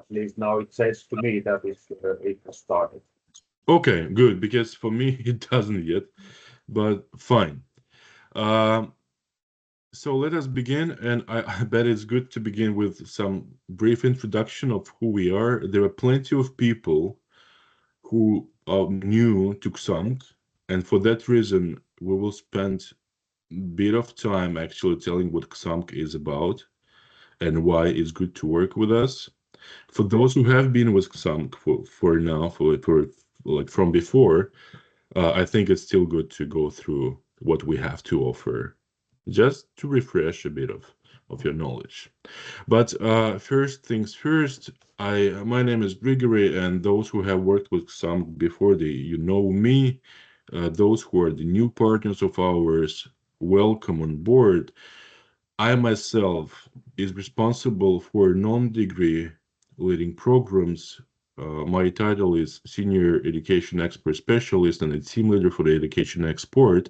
at least now it says to me that it has started. Okay, good, because for me it doesn't yet, but fine. Um, so let us begin, and I bet it's good to begin with some brief introduction of who we are. There are plenty of people who are new to Xamk, and for that reason, we will spend a bit of time actually telling what Xamk is about and why it's good to work with us. For those who have been with Xamk for now, for like from before, I think it's still good to go through what we have to offer, just to refresh a bit of your knowledge. But first things first, my name is Grigory, and those who have worked with Xamk before, you know me. Those who are the new partners of ours, welcome on board. I myself is responsible for non-degree leading programs. My title is Senior Education Expert Specialist and a team leader for the Education Export.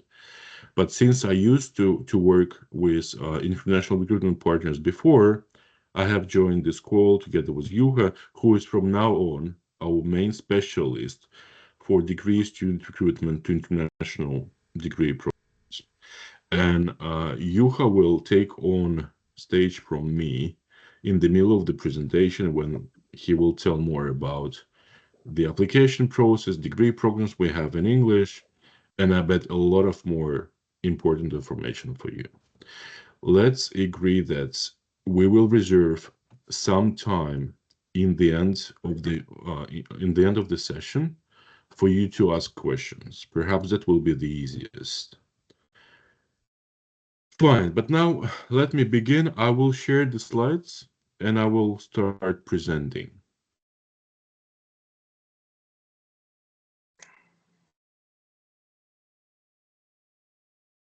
But since I used to work with international recruitment partners before, I have joined this call together with Yuha, who is from now on our main specialist for degree student recruitment to international degree programs. And Yuha will take on stage from me in the middle of the presentation when he will tell more about the application process, degree programs we have in English, and I bet a lot of more important information for you. Let's agree that we will reserve some time in the end of the session for you to ask questions. Perhaps that will be the easiest. Fine, but now let me begin. I will share the slides and I will start presenting.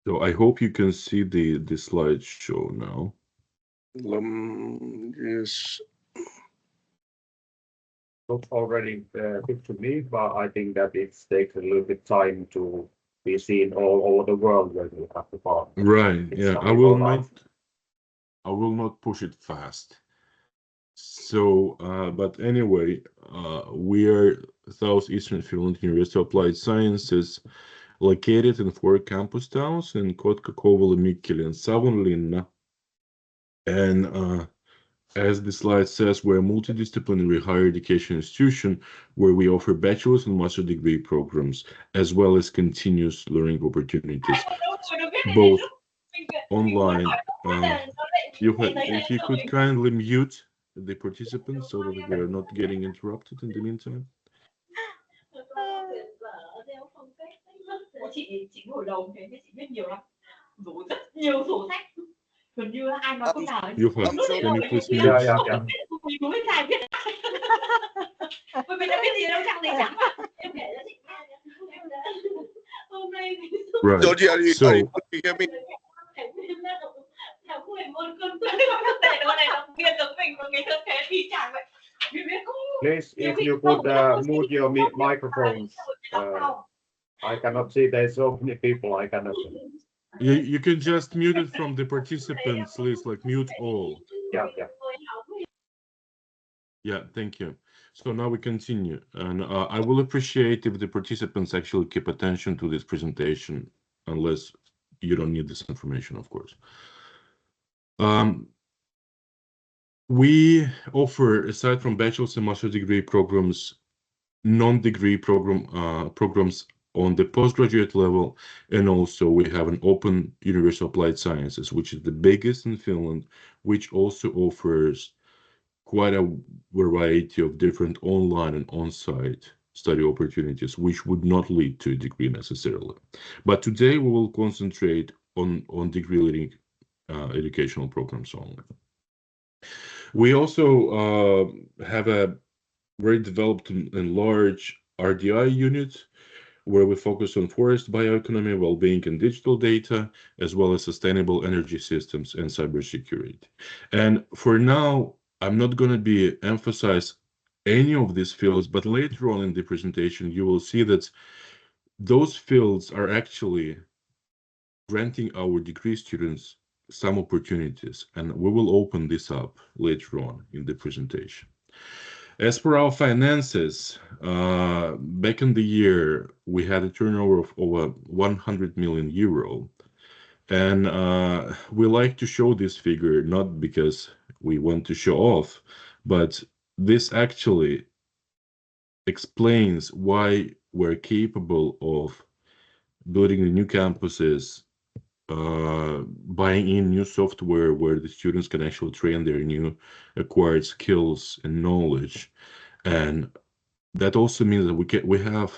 So I hope you can see the slideshow now. Yes. Looks already good to me, but I think that it takes a little bit time to be seen all over the world when you have the part. Right, It's yeah, something all out. I will not push it fast. So, but anyway, we are Southeastern Finland University of Applied Sciences, located in 4 campus towns in Kotka, Kouvola, Mikkeli, and Savonlinna. And as the slide says, we're a multidisciplinary higher education institution where we offer bachelor's and master degree programs, as well as continuous learning opportunities, both online. If you could kindly mute the participants so that we are not getting interrupted in the meantime. Juha, can you please mute? Yeah. Right. So, Please, if you could mute your microphones. I cannot see there's so many people. I cannot. you can just mute it from the participants list, like mute all. Yeah. Yeah, thank you. So now we continue, and I will appreciate if the participants actually keep attention to this presentation, unless you don't need this information, of course. We offer, aside from bachelor's and master's degree programs, non-degree programs on the postgraduate level, and also we have an open University of Applied Sciences, which is the biggest in Finland, which also offers quite a variety of different online and on-site study opportunities, which would not lead to a degree necessarily. But today we will concentrate on degree leading educational programs only. We also have a very developed and large RDI unit where we focus on forest bioeconomy, well-being, and digital data, as well as sustainable energy systems and cybersecurity. And for now, I'm not going to be emphasize any of these fields, but later on in the presentation, you will see that those fields are actually granting our degree students some opportunities, and we will open this up later on in the presentation. As for our finances, back in the year, we had a turnover of over 100 million euro. And we like to show this figure not because we want to show off, but this actually explains why we're capable of building the new campuses, buying in new software where the students can actually train their new acquired skills and knowledge. And that also means that we have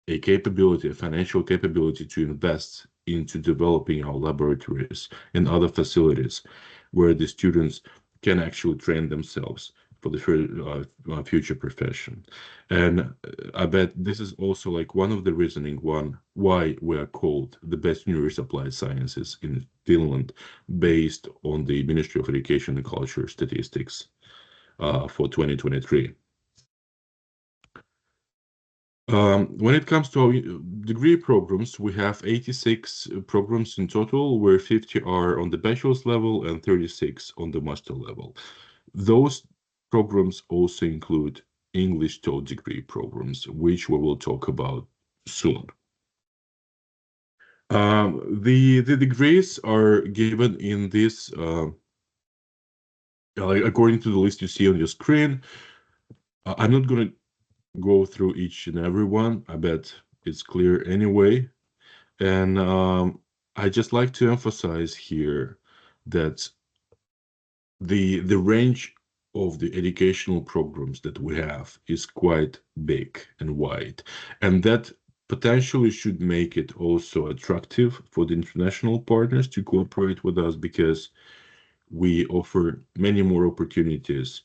a capability, a financial capability to invest into developing our laboratories and other facilities where the students can actually train themselves for the future profession. And I bet this is also like one of the reasoning why we are called the best university of applied sciences in Finland, based on the Ministry of Education and Culture statistics for 2023. When it comes to our degree programs, we have 86 programs in total, where 50 are on the bachelor's level and 36 on the master level. Those programs also include English taught degree programs, which we will talk about soon. The degrees are given in this, according to the list you see on your screen. I'm not going to go through each and every one. I bet it's clear anyway. And I just like to emphasize here that the range of the educational programs that we have is quite big and wide, and that potentially should make it also attractive for the international partners to cooperate with us, because we offer many more opportunities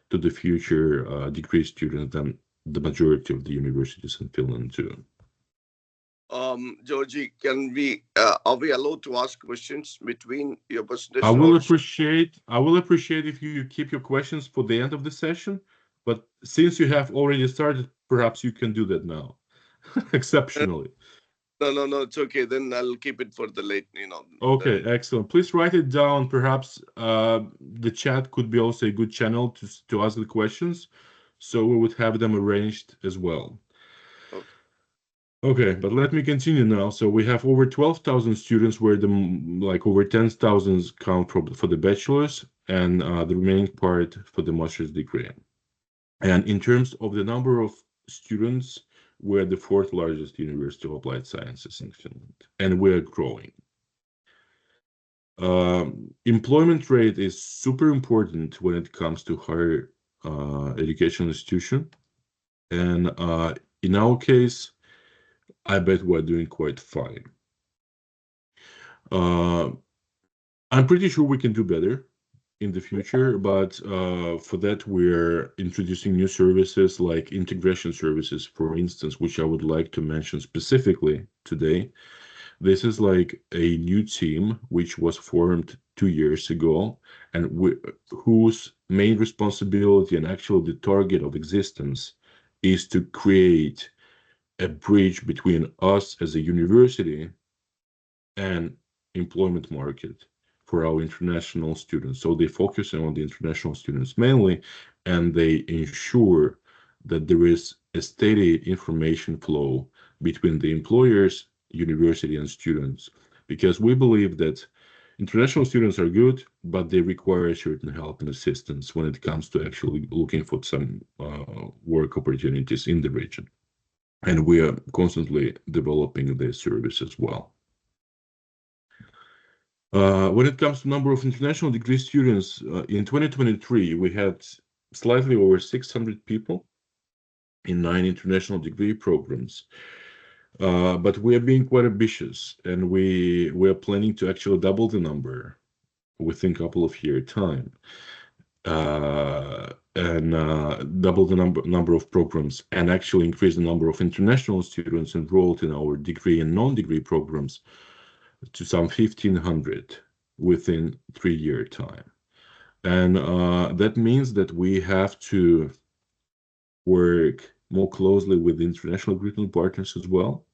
to the future degree students than the majority of the universities in Finland do. Georgie, are we allowed to ask questions between your I presentation? will appreciate if you keep your questions for the end of the session, but since you have already started, perhaps you can do that now. Exceptionally. No, it's okay. Then I'll keep it for the late, Okay, excellent. Please write it down. Perhaps the chat could be also a good channel to ask the questions, so we would have them arranged as well. Okay, but let me continue now. So we have over 12,000 students, where over 10,000 count for the bachelor's, and the remaining part for the master's degree. And in terms of the number of students, we're the fourth largest university of applied sciences in Finland, and we're growing. Employment rate is super important when it comes to higher education institution, and in our case, I bet we're doing quite fine. I'm pretty sure we can do better in the future, but for that, we're introducing new services like integration services, for instance, which I would like to mention specifically today. This is like a new team which was formed 2 years ago, and whose main responsibility and actually the target of existence is to create a bridge between us as a university and employment market for our international students. So they focus on the international students mainly, and they ensure that there is a steady information flow between the employers, university, and students, because we believe that international students are good, but they require certain help and assistance when it comes to actually looking for some work opportunities in the region. And we are constantly developing this service as well. When it comes to number of international degree students, in 2023, we had slightly over 600 people in 9 international degree programs. But we are being quite ambitious, and we are planning to actually double the number within a couple of year time. And double the number of programs, and actually increase the number of international students enrolled in our degree and non-degree programs to some 1,500 within 3-year time. And that means that we have to work more closely with international recruitment partners as well.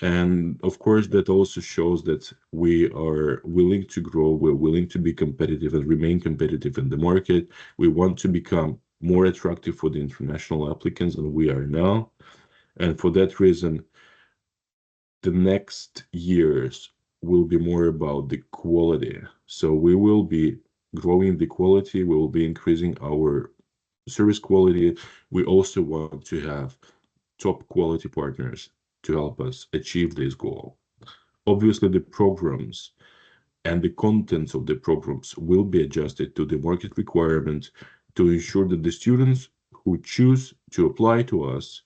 And of course, that also shows that we are willing to grow, we're willing to be competitive and remain competitive in the market. We want to become more attractive for the international applicants than we are now. And for that reason, the next years will be more about the quality. So we will be growing the quality, we will be increasing our service quality. We also want to have top quality partners to help us achieve this goal. Obviously, the programs and the contents of the programs will be adjusted to the market requirement to ensure that the students who choose to apply to us,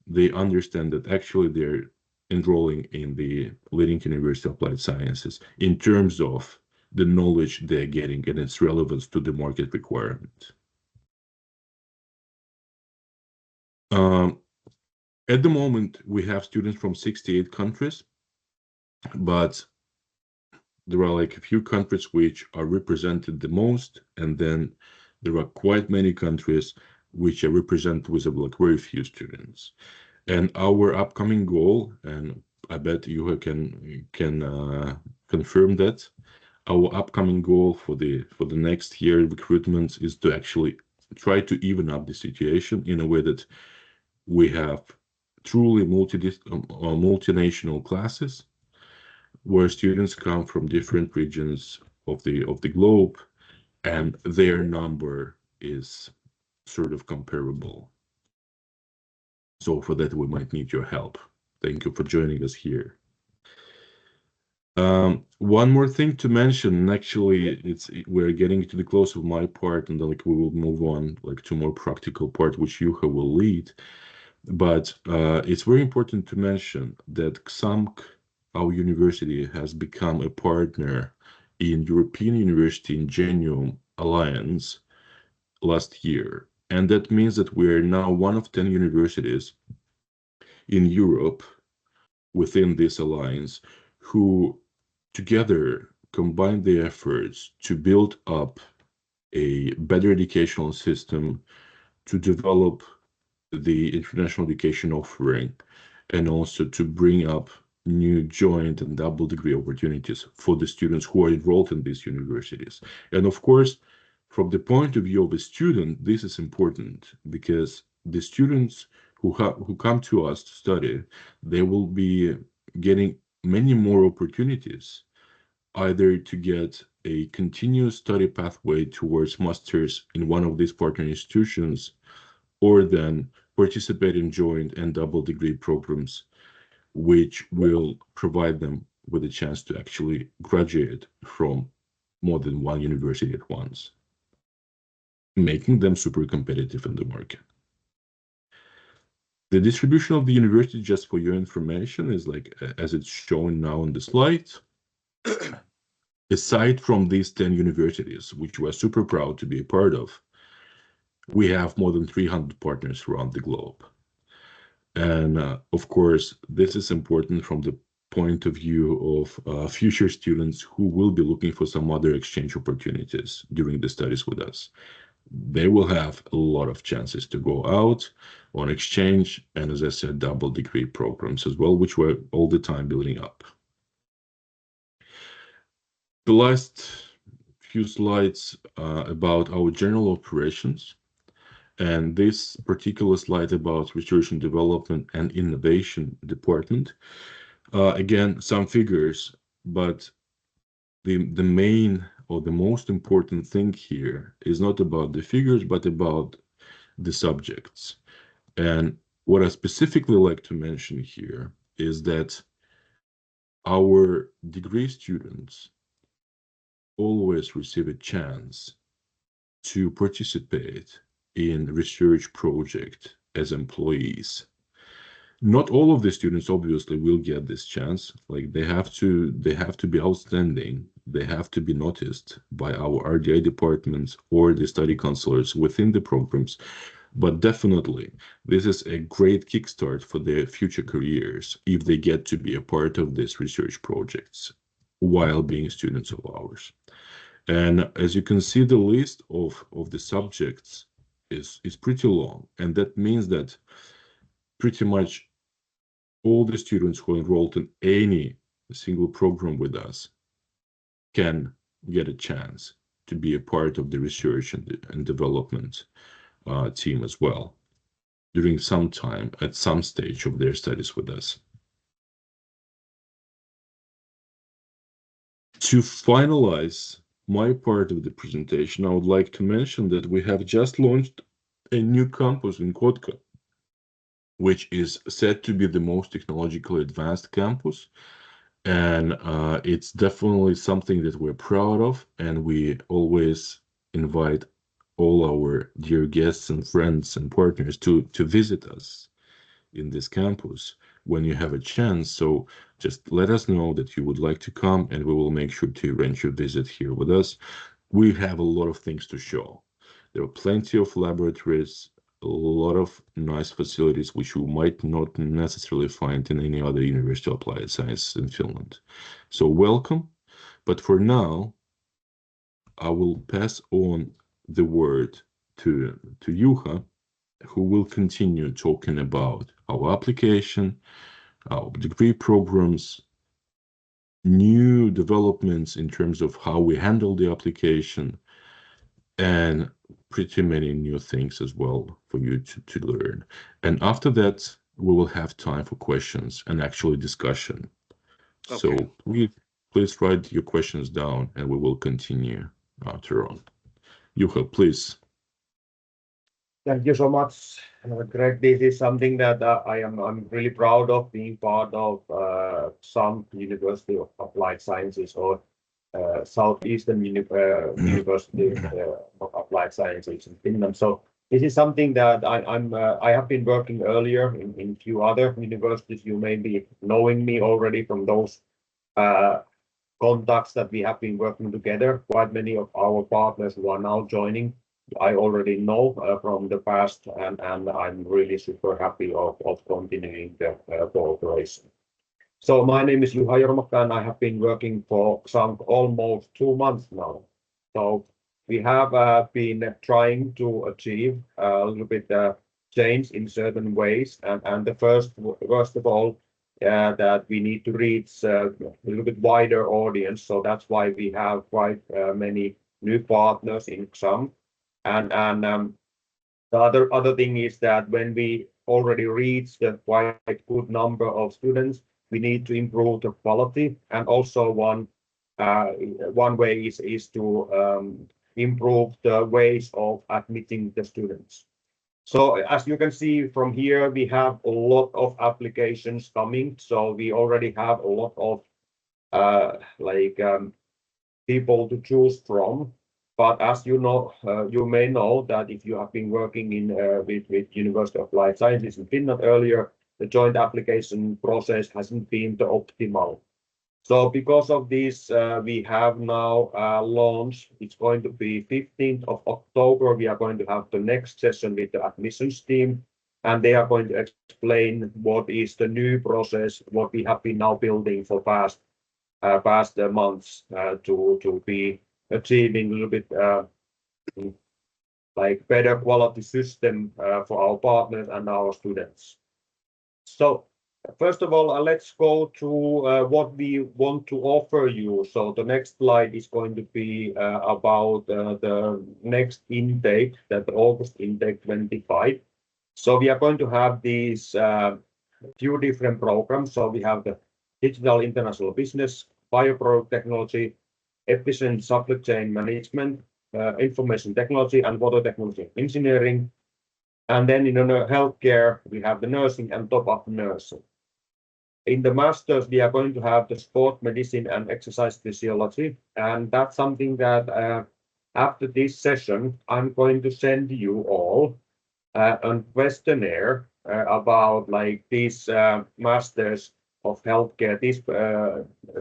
they understand that actually they're enrolling in the leading University of Applied Sciences in terms of the knowledge they're getting and its relevance to the market requirement. At the moment, we have students from 68 countries, but there are like a few countries which are represented the most, and then there are quite many countries which are represented with like very few students. And our upcoming goal, and I bet you can confirm that, our upcoming goal for the next year recruitment is to actually try to even up the situation in a way that we have truly multinational classes where students come from different regions of the globe, and their number is sort of comparable. So for that, we might need your help. Thank you for joining us here. One more thing to mention, actually, we're getting to the close of my part, and then like we will move on like to more practical part, which Juha will lead. But it's very important to mention that Xamk, our university, has become a partner in European University Ingenium Alliance last year. And that means that we are now one of 10 universities in Europe within this alliance who together combine their efforts to build up a better educational system, to develop the international education offering, and also to bring up new joint and double degree opportunities for the students who are enrolled in these universities. And of course, from the point of view of a student, this is important because the students who come to us to study, they will be getting many more opportunities, either to get a continuous study pathway towards masters in one of these partner institutions, or then participate in joint and double degree programs, which will provide them with a chance to actually graduate from more than one university at once, making them super competitive in the market. The distribution of the university, just for your information, is like as it's shown now on the slide. Aside from these 10 universities, which we're super proud to be a part of, we have more than 300 partners around the globe. And of course, this is important from the point of view of future students who will be looking for some other exchange opportunities during the studies with us. They will have a lot of chances to go out on exchange and, as I said, double degree programs as well, which we're all the time building up. The last few slides about our general operations. And this particular slide about research and development and innovation department. Again, some figures, but the main or the most important thing here is not about the figures, but about the subjects. And what I specifically like to mention here is that our degree students always receive a chance to participate in research project as employees. Not all of the students obviously will get this chance. Like they have to be outstanding. They have to be noticed by our RDI departments or the study counselors within the programs. But definitely, this is a great kickstart for their future careers if they get to be a part of these research projects while being students of ours. And as you can see, the list of the subjects is pretty long, and that means that pretty much all the students who enrolled in any single program with us can get a chance to be a part of the research and development team as well during some time at some stage of their studies with us. To finalize my part of the presentation, I would like to mention that we have just launched a new campus in Kotka, which is said to be the most technologically advanced campus. And it's definitely something that we're proud of, and we always invite all our dear guests and friends and partners to visit us in this campus when you have a chance. So just let us know that you would like to come, and we will make sure to arrange your visit here with us. We have a lot of things to show. There are plenty of laboratories, a lot of nice facilities which you might not necessarily find in any other University of Applied Science in Finland. So welcome. But for now, I will pass on the word to Juha, who will continue talking about our application, our degree programs, new developments in terms of how we handle the application, and pretty many new things as well for you to learn. And after that, we will have time for questions and actually discussion. Okay. So please write your questions down, and we will continue after on. Juha, please. Thank you so much, Greg. This is something that I'm really proud of being part of Xamk University of Applied Sciences, or Southeastern University of Applied Sciences in Finland. So this is something that I have been working earlier in few other universities. You may be knowing me already from those contacts that we have been working together. Quite many of our partners who are now joining, I already know from the past, and I'm really super happy of continuing the cooperation. So my name is Juha Jormakka, and I have been working for Xamk almost 2 months now. So we have been trying to achieve a little bit change in certain ways, and the first of all, that we need to reach a little bit wider audience. So that's why we have quite many new partners in Xamk. And the other thing is that when we already reach a quite good number of students, we need to improve the quality. And also one way is to improve the ways of admitting the students. So as you can see from here, we have a lot of applications coming. So we already have a lot of people to choose from. But as you know, you may know that if you have been working with University of Applied Sciences in Finland earlier, the joint application process hasn't been the optimal. So because of this, we have now launched. It's going to be 15th of October. We are going to have the next session with the admissions team, and they are going to explain what is the new process, what we have been now building for past months to be achieving a little bit better quality system for our partners and our students. So first of all, let's go to what we want to offer you. So the next slide is going to be about the next intake, that August intake 25. So we are going to have these few different programs. So we have the Digital International Business, Bioproduct Technology, Efficient Supply Chain Management, Information Technology, and Water Technology Engineering. And then in healthcare, we have the nursing and top-up nursing. In the masters, we are going to have the sport medicine and exercise physiology. And that's something that after this session, I'm going to send you all a questionnaire about these masters of healthcare, this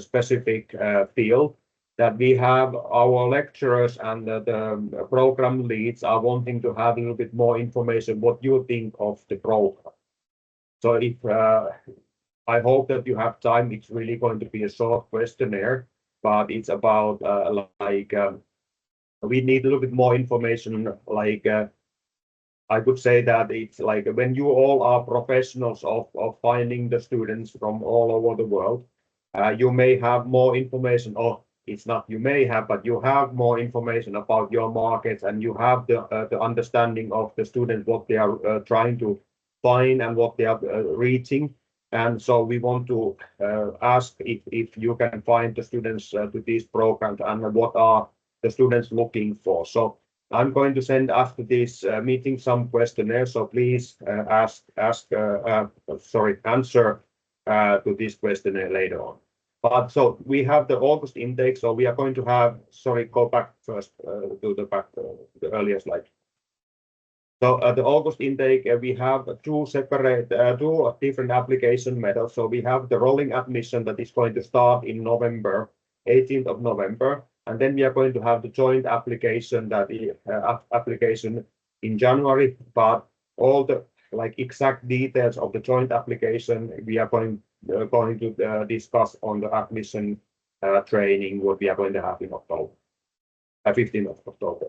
specific field, that we have our lecturers and the program leads are wanting to have a little bit more information what you think of the program. So if I hope that you have time, it's really going to be a short questionnaire, but it's about we need a little bit more information. I could say that it's like when you all are professionals of finding the students from all over the world, you may have more information. Oh, it's not you may have, but you have more information about your markets, and you have the understanding of the students, what they are trying to find and what they are reaching. And so we want to ask if you can find the students to these programs and what are the students looking for. So I'm going to send after this meeting some questionnaires. So please answer to this questionnaire later on. But so we have the August intake. So we are going to have, go back first to the earlier slide. So the August intake, we have two different application methods. So we have the rolling admission that is going to start in November, 18th of November. And then we are going to have the joint application application in January, but all the exact details of the joint application we are going to discuss on the admission training what we are going to have in October, 15th of October.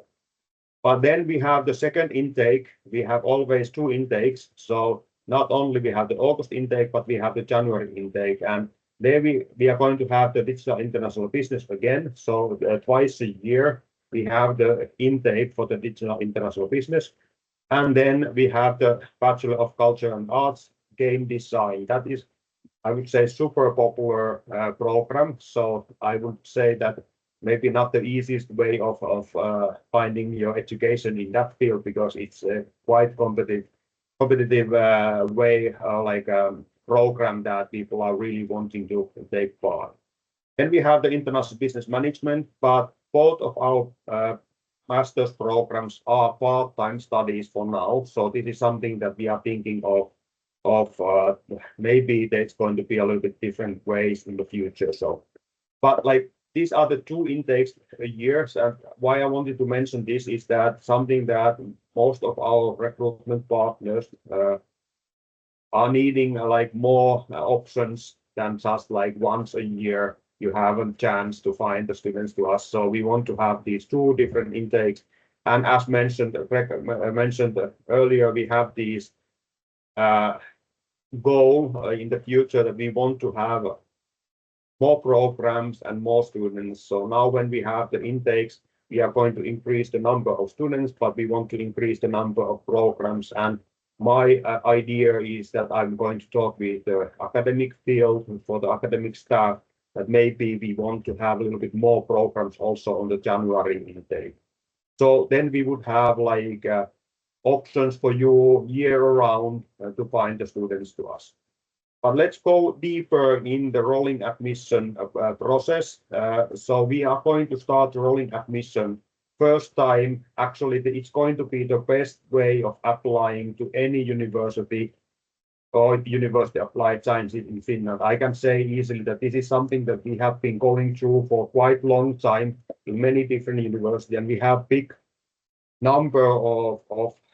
But then we have the second intake. We have always two intakes. So not only we have the August intake, but we have the January intake. And there we are going to have the digital international business again. So twice a year, we have the intake for the digital international business. And then we have the Bachelor of Culture and Arts game design. That is, I would say, super popular program. So I would say that maybe not the easiest way of finding your education in that field, because it's a quite competitive way, program that people are really wanting to take part. Then we have the international business management, but both of our master's programs are part-time studies for now. So this is something that we are thinking of maybe there's going to be a little bit different ways in the future. So, but these are the two intakes a year. And why I wanted to mention this is that something that most of our recruitment partners are needing more options than just once a year you have a chance to find the students to us. So we want to have these two different intakes. And as mentioned, mentioned earlier, we have these goal in the future that we want to have more programs and more students. So now when we have the intakes, we are going to increase the number of students, but we want to increase the number of programs. And my idea is that I'm going to talk with the academic field for the academic staff that maybe we want to have a little bit more programs also on the January intake. So then we would have options for you year round to find the students to us. But let's go deeper in the rolling admission process. So we are going to start rolling admission first time. Actually, it's going to be the best way of applying to any university or university applied sciences in Finland. I can say easily that this is something that we have been going through for quite a long time in many different universities, and we have big number of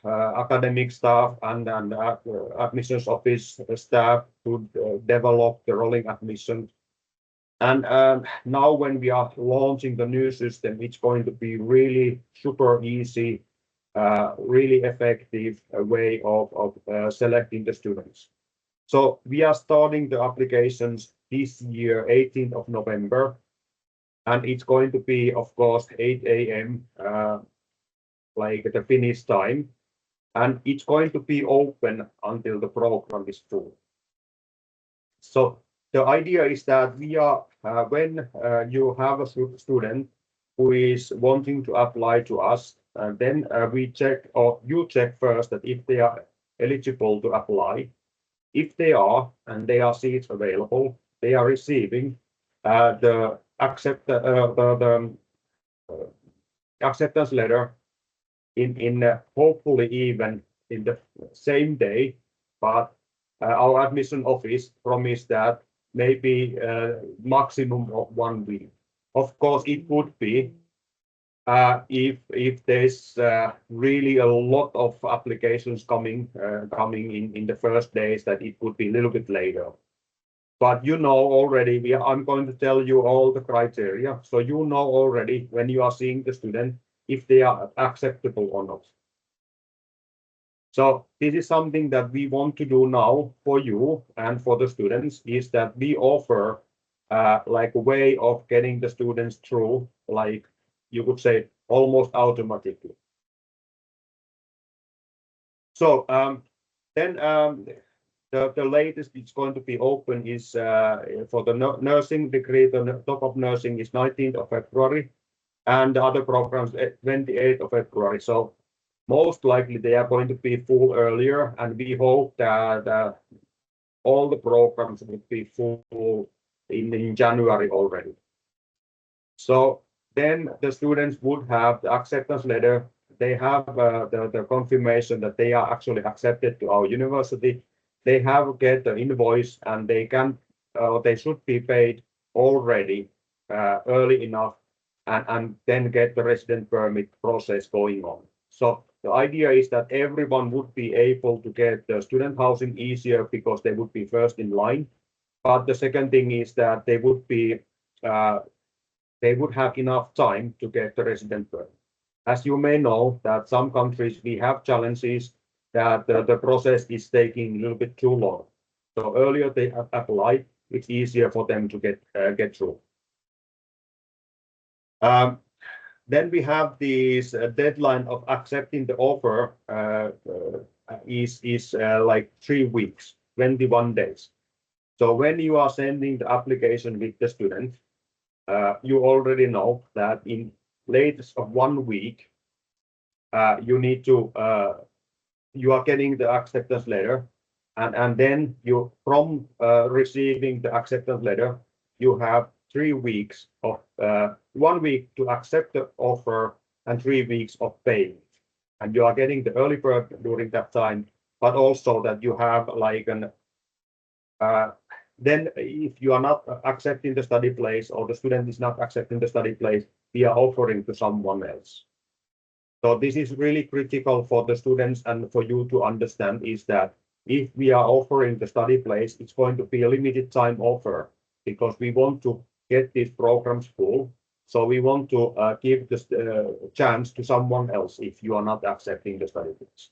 academic staff and admissions office staff to develop the rolling admission. And now when we are launching the new system, it's going to be really super easy, really effective way of selecting the students. So we are starting the applications this year, 18th of November, and it's going to be, of course, 8 a.m. The Finnish time, and it's going to be open until the program is full. So the idea is that we are when you have a student who is wanting to apply to us, then we check, or you check first, that if they are eligible to apply. If they are, and there are seats available, they are receiving the acceptance letter in hopefully even in the same day, but our admission office promised that maybe maximum of 1 week. Of course, it would be if there's really a lot of applications coming in the first days, that it would be a little bit later. But you know already, I'm going to tell you all the criteria, so you know already when you are seeing the student if they are acceptable or not. So this is something that we want to do now for you and for the students, is that we offer like a way of getting the students through, like you could say, almost automatically. So then the latest it's going to be open is for the nursing degree. The top of nursing is 19th of February, and the other programs 28th of February. So most likely they are going to be full earlier, and we hope that all the programs will be full in January already. So then the students would have the acceptance letter. They have the confirmation that they are actually accepted to our university. They have get the invoice, and they should be paid already early enough, and then get the resident permit process going on. So the idea is that everyone would be able to get the student housing easier because they would be first in line. But the second thing is that they would have enough time to get the resident permit. As you may know, that some countries we have challenges that the process is taking a little bit too long. So earlier they apply, it's easier for them to get through. Then we have this deadline of accepting the offer is like 3 weeks, 21 days. So when you are sending the application with the student, you already know that in latest of 1 week, you are getting the acceptance letter, and then you from receiving the acceptance letter, you have 3 weeks of 1 week to accept the offer and 3 weeks of payment, and you are getting the early bird during that time, but also that you have like an then if you are not accepting the study place or the student is not accepting the study place, we are offering to someone else. So this is really critical for the students and for you to understand is that if we are offering the study place, it's going to be a limited time offer because we want to get these programs full. So we want to give the chance to someone else if you are not accepting the study place.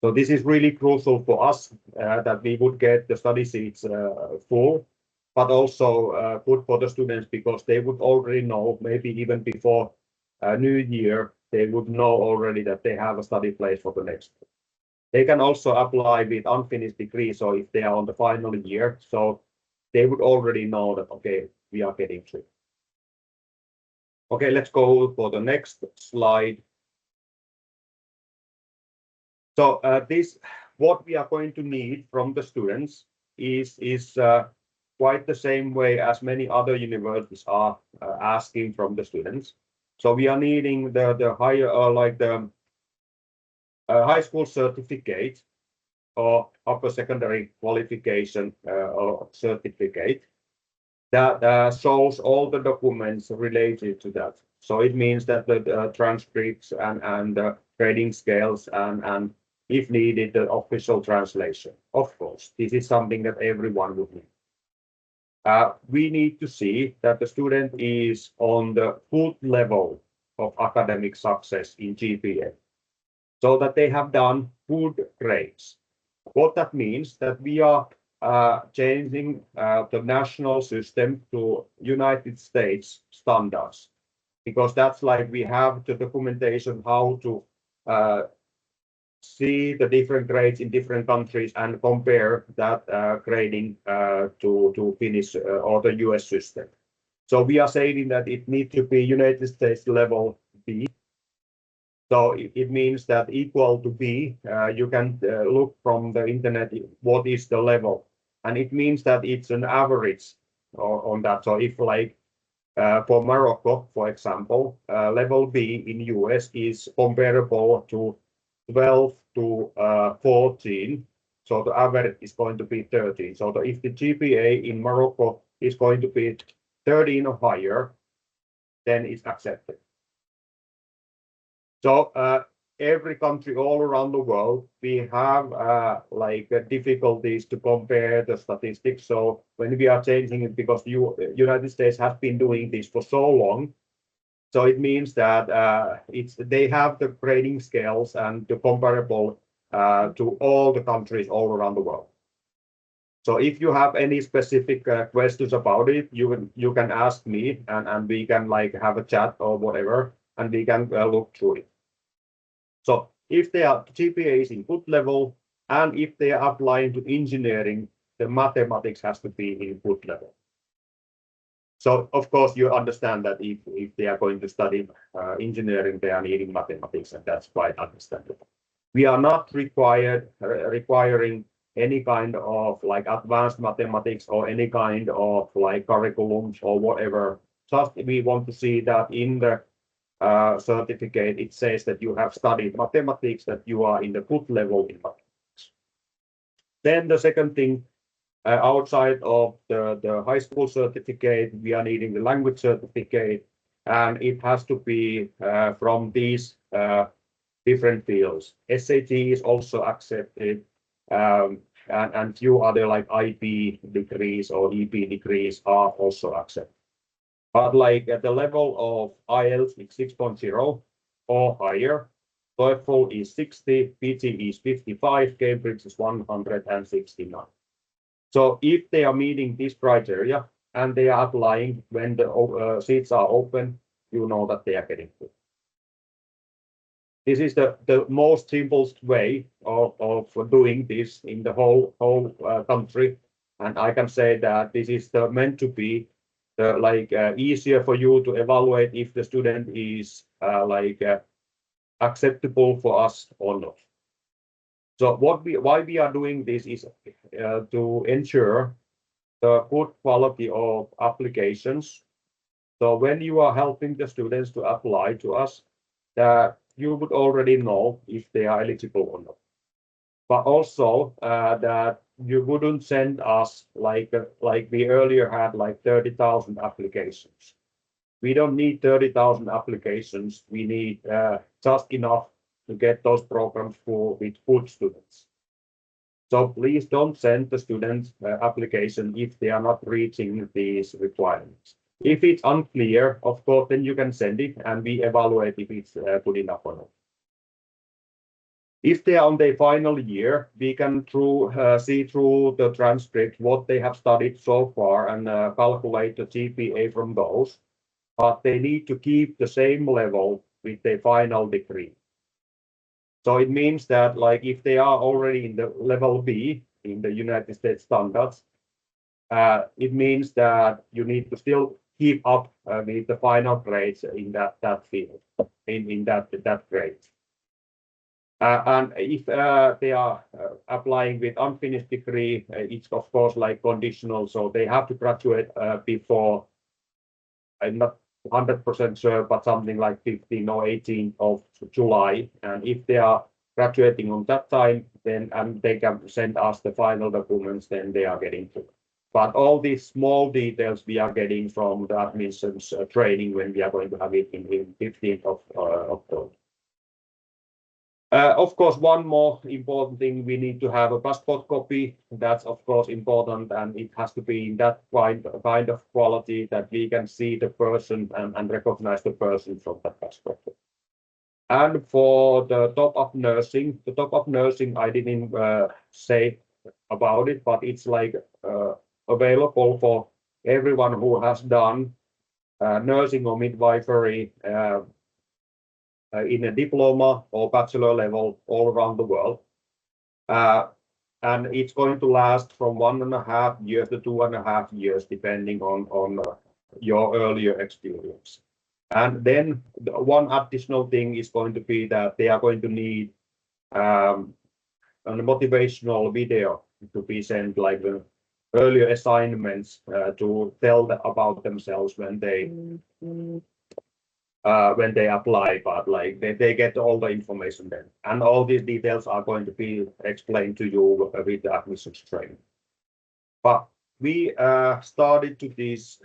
So this is really crucial for us that we would get the study seats full, but also good for the students because they would already know, maybe even before New Year, they would know already that they have a study place for the next year. They can also apply with unfinished degree, so if they are on the final year, so they would already know that, okay, we are getting through. Okay, let's go for the next slide. So what we are going to need from the students is quite the same way as many other universities are asking from the students. So we are needing the higher like the high school certificate or upper secondary qualification or certificate that shows all the documents related to that. So it means that the transcripts and the grading scales and if needed, the official translation. Of course, this is something that everyone would need. We need to see that the student is on the good level of academic success in GPA, so that they have done good grades. What that means that we are changing the national system to United States standards, because that's like we have the documentation how to see the different grades in different countries and compare that grading to Finnish or the US system. So we are saying that it needs to be United States level B. So it means that equal to B, you can look from the internet what is the level, and it means that it's an average on that. So if like for Morocco, for example, level B in US is comparable to 12 to 14. So the average is going to be 13. So if the GPA in Morocco is going to be 13 or higher, then it's accepted. So every country all around the world, we have like difficulties to compare the statistics. So when we are changing it, because United States has been doing this for so long, so it means that they have the grading scales and the comparable to all the countries all around the world. So if you have any specific questions about it, you can ask me, and we can like have a chat or whatever, and we can look through it. So if their GPA is in good level, and if they are applying to engineering, the mathematics has to be in good level. So of course you understand that if they are going to study engineering, they are needing mathematics, and that's quite understandable. We are not requiring any kind of like advanced mathematics or any kind of like curriculums or whatever. Just we want to see that in the certificate it says that you have studied mathematics, that you are in the good level in mathematics. Then the second thing, outside of the high school certificate, we are needing the language certificate, and it has to be from these different fields. SAT is also accepted, and few other like IB degrees or EP degrees are also accepted. But like at the level of IELTS is 6.0 or higher, TOEFL is 60, PT is 55, Cambridge is 169. So if they are meeting this criteria and they are applying when the seats are open, you know that they are getting through. This is the most simplest way of doing this in the whole country, and I can say that this is meant to be easier for you to evaluate if the student is acceptable for us or not. So why we are doing this is to ensure the good quality of applications. So when you are helping the students to apply to us, that you would already know if they are eligible or not. But also that you wouldn't send us like we earlier had like 30,000 applications. We don't need 30,000 applications. We need just enough to get those programs full with good students. So please don't send the students application if they are not reaching these requirements. If it's unclear, of course, then you can send it and we evaluate if it's good enough or not. If they are on their final year, we can see through the transcript what they have studied so far and calculate the GPA from those. But they need to keep the same level with their final degree. So it means that like if they are already in the level B in the United States standards, it means that you need to still keep up with the final grades in that field, in that grade. And if they are applying with unfinished degree, it's of course like conditional, so they have to graduate before, I'm not 100% sure, but something like 15 or 18 of July. And if they are graduating on that time, then they can send us the final documents, then they are getting through. But all these small details we are getting from the admissions training when we are going to have it in 15th of October. Of course, one more important thing, we need to have a passport copy. That's of course important, and it has to be in that kind of quality that we can see the person and recognize the person from that passport. And for the top-up nursing, I didn't say about it, but it's like available for everyone who has done nursing or midwifery in a diploma or bachelor level all around the world. And it's going to last from 1.5 years to 2.5 years, depending on your earlier experience. And then one additional thing is going to be that they are going to need a motivational video to be sent, like the earlier assignments to tell about themselves when they apply, but like they get all the information then, and all these details are going to be explained to you with the admissions training. But we started this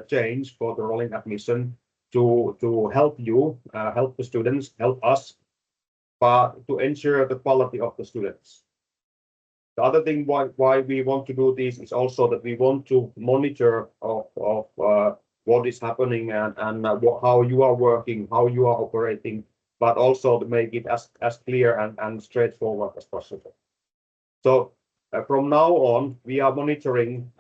change for the rolling admission to help you, help the students, help us, but to ensure the quality of the students. The other thing why we want to do this is also that we want to monitor of what is happening and how you are working, how you are operating, but also to make it as clear and straightforward as possible. So from now on, we are monitoring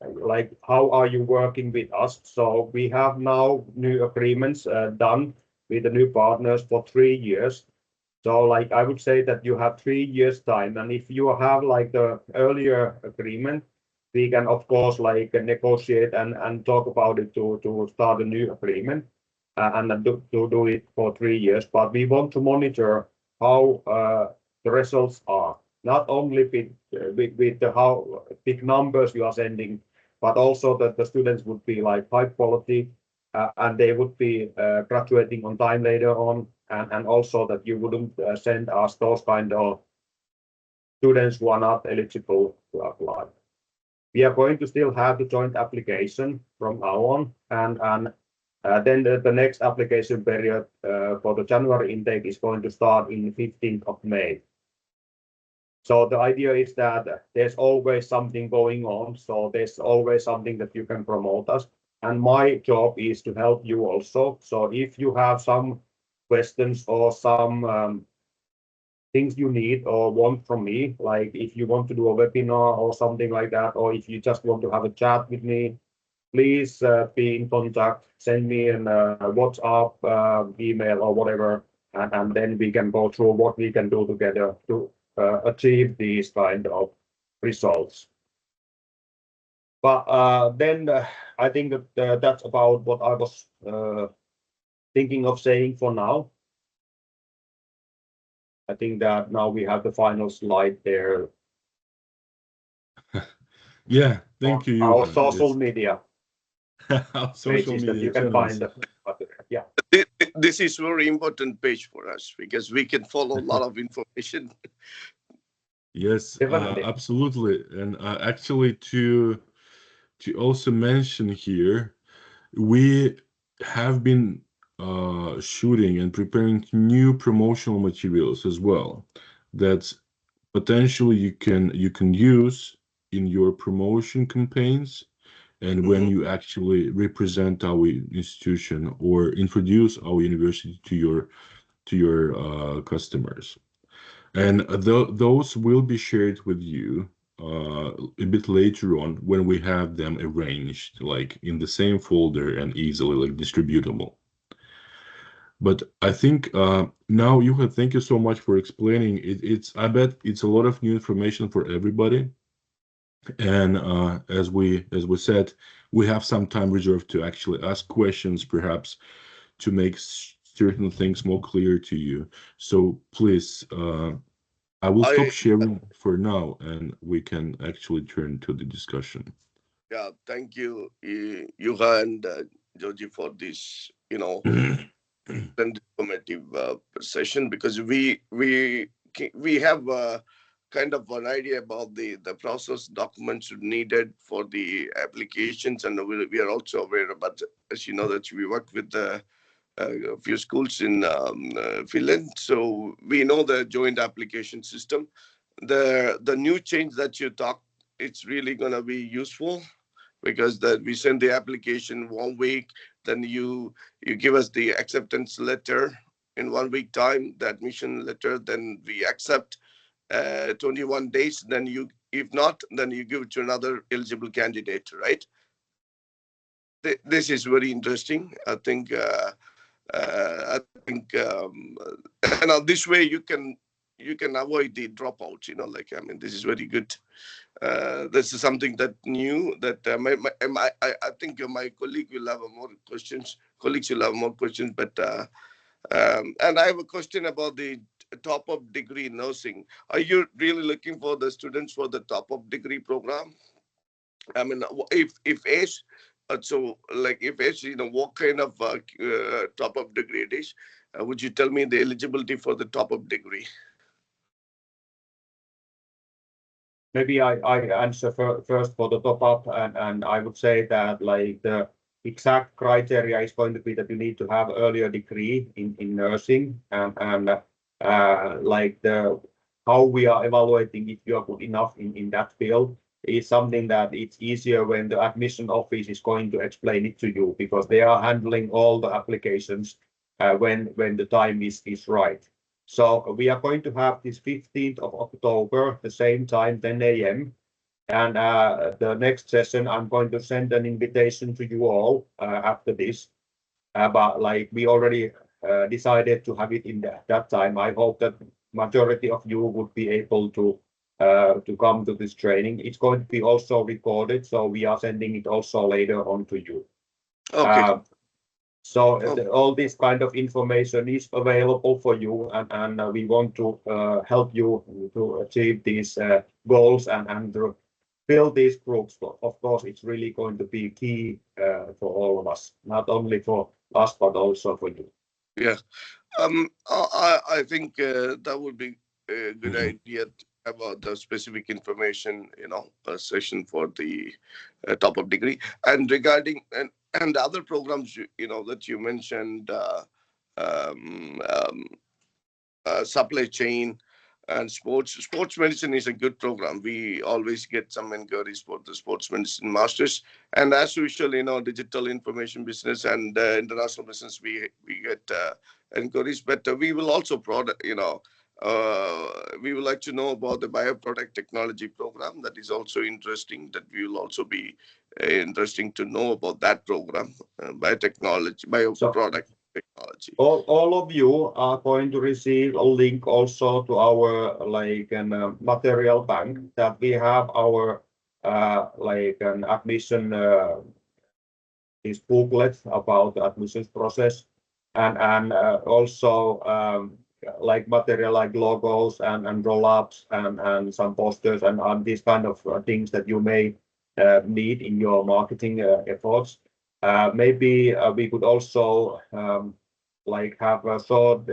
like how are you working with us. So we have now new agreements done with the new partners for 3 years. So like I would say that you have 3 years time, and if you have like the earlier agreement, we can of course like negotiate and talk about it to start a new agreement and to do it for 3 years. But we want to monitor how the results are, not only with the how big numbers you are sending, but also that the students would be like high quality and they would be graduating on time later on, and also that you wouldn't send us those kind of students who are not eligible to apply. We are going to still have the joint application from now on, and then the next application period for the January intake is going to start in 15th of May. So the idea is that there's always something going on, so there's always something that you can promote us. And my job is to help you also. So if you have some questions or some things you need or want from me, like if you want to do a webinar or something like that, or if you just want to have a chat with me, please be in contact, send me an WhatsApp, email or whatever, and then we can go through what we can do together to achieve these kind of results. But then I think that that's about what I was thinking of saying for now. I think that now we have the final slide there. Yeah, thank you, Our Juha. social media Our social pages that media you can channels. find. Yeah. This is very important page for us because we can follow a lot of information. Yes, Definitely. absolutely. And actually, to also mention here, we have been shooting and preparing new promotional materials as well that potentially you can use in your promotion campaigns and when you actually represent our institution or introduce our university to your customers. And those will be shared with you a bit later on when we have them arranged, like in the same folder and easily like distributable. But I think now, Juha, thank you so much for explaining it. I bet it's a lot of new information for everybody. And as we said, we have some time reserved to actually ask questions, perhaps to make certain things more clear to you. So please, I will stop sharing for now, and we can actually turn to the discussion. Yeah, thank you, Juha and Georgie, for this, informative session, because we have kind of an idea about the process documents needed for the applications, and we are also aware about, as you know, that we work with a few schools in Finland, so we know the joint application system. The new change that you talked, it's really going to be useful because that we send the application 1 week, then you give us the acceptance letter in 1 week time, the admission letter, then we accept 21 days, then if not, then you give it to another eligible candidate, right? This is very interesting. I think and this way you can avoid the dropouts. This is very good. This is something that new that I think my colleague will have more questions. Colleagues will have more questions, but and I have a question about the top-up degree in nursing. Are you really looking for the students for the top-up degree program? I mean, if age, so like if age, what kind of top-up degree it is? Would you tell me the eligibility for the top-up degree? Maybe I answer first for the top up, and I would say that like the exact criteria is going to be that you need to have earlier degree in nursing, and like how we are evaluating if you are good enough in that field is something that it's easier when the admission office is going to explain it to you, because they are handling all the applications when the time is right. So we are going to have this 15th of October, the same time, 10 a.m. And the next session, I'm going to send an invitation to you all after this. But like we already decided to have it in that time. I hope that majority of you would be able to come to this training. It's going to be also recorded, so we are sending it also later on to you. Okay. So Oh. all this kind of information is available for you, and we want to help you to achieve these goals and to build these groups. Of course, it's really going to be key for all of us, not only for us, but also for you. Yeah. I think that would be a good Mhm. idea to have the specific information, a session for the top-up degree. And regarding and the other programs, that you mentioned, um, um, supply chain and sports medicine is a good program. We always get some inquiries for the sports medicine masters, and as usual, digital information business and international business, we get inquiries. But we will also we would like to know about the bioproduct technology program. That is also interesting. That we will also be interesting to know about that program, biotechnology, So bioproduct technology. all of you are going to receive a link also to our like an material bank that we have our like an admission this booklet about the admissions process and also like material like logos and roll-ups and some posters and these kind of things that you may need in your marketing efforts. Maybe we could also like have a short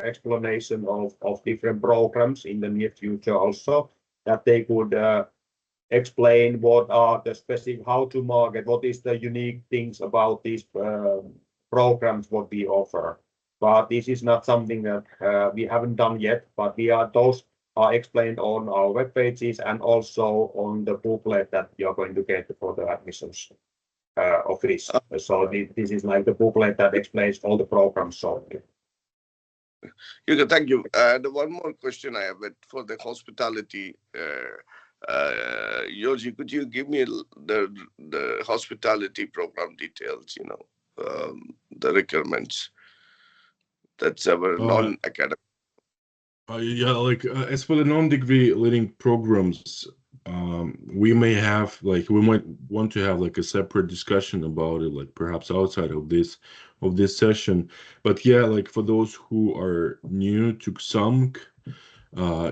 explanation of different programs in the near future also that they could explain what are the specific, how to market, what is the unique things about these programs, what we offer. But this is not something that we haven't done yet, but those are explained on our web pages and also on the booklet that you're going to get for the admissions office. So this is like the booklet that explains all the programs. So Thank you. And one more question I have for the hospitality. Yoji, could you give me the hospitality program details? The requirements. That's our Uh, non-academic. yeah, like as for the non-degree leading programs, we may have like we might want to have like a separate discussion about it, like perhaps outside of this session. But yeah, like for those who are new to Xamk,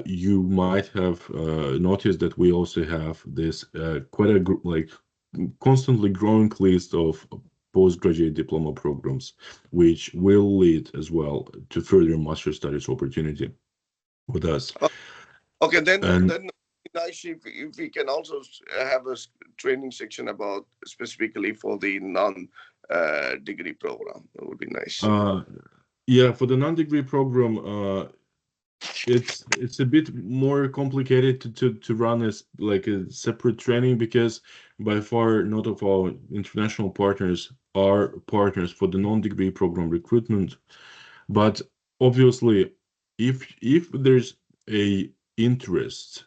you might have noticed that we also have this quite a like constantly growing list of postgraduate diploma programs, which will lead as well to further master studies opportunity with us. Okay, then And nice if we can also have a training section about specifically for the non-degree program. That would be nice. yeah, for the non-degree program, it's a bit more complicated to run as like a separate training because by far not of our international partners are partners for the non-degree program recruitment. But obviously, if there's a interest,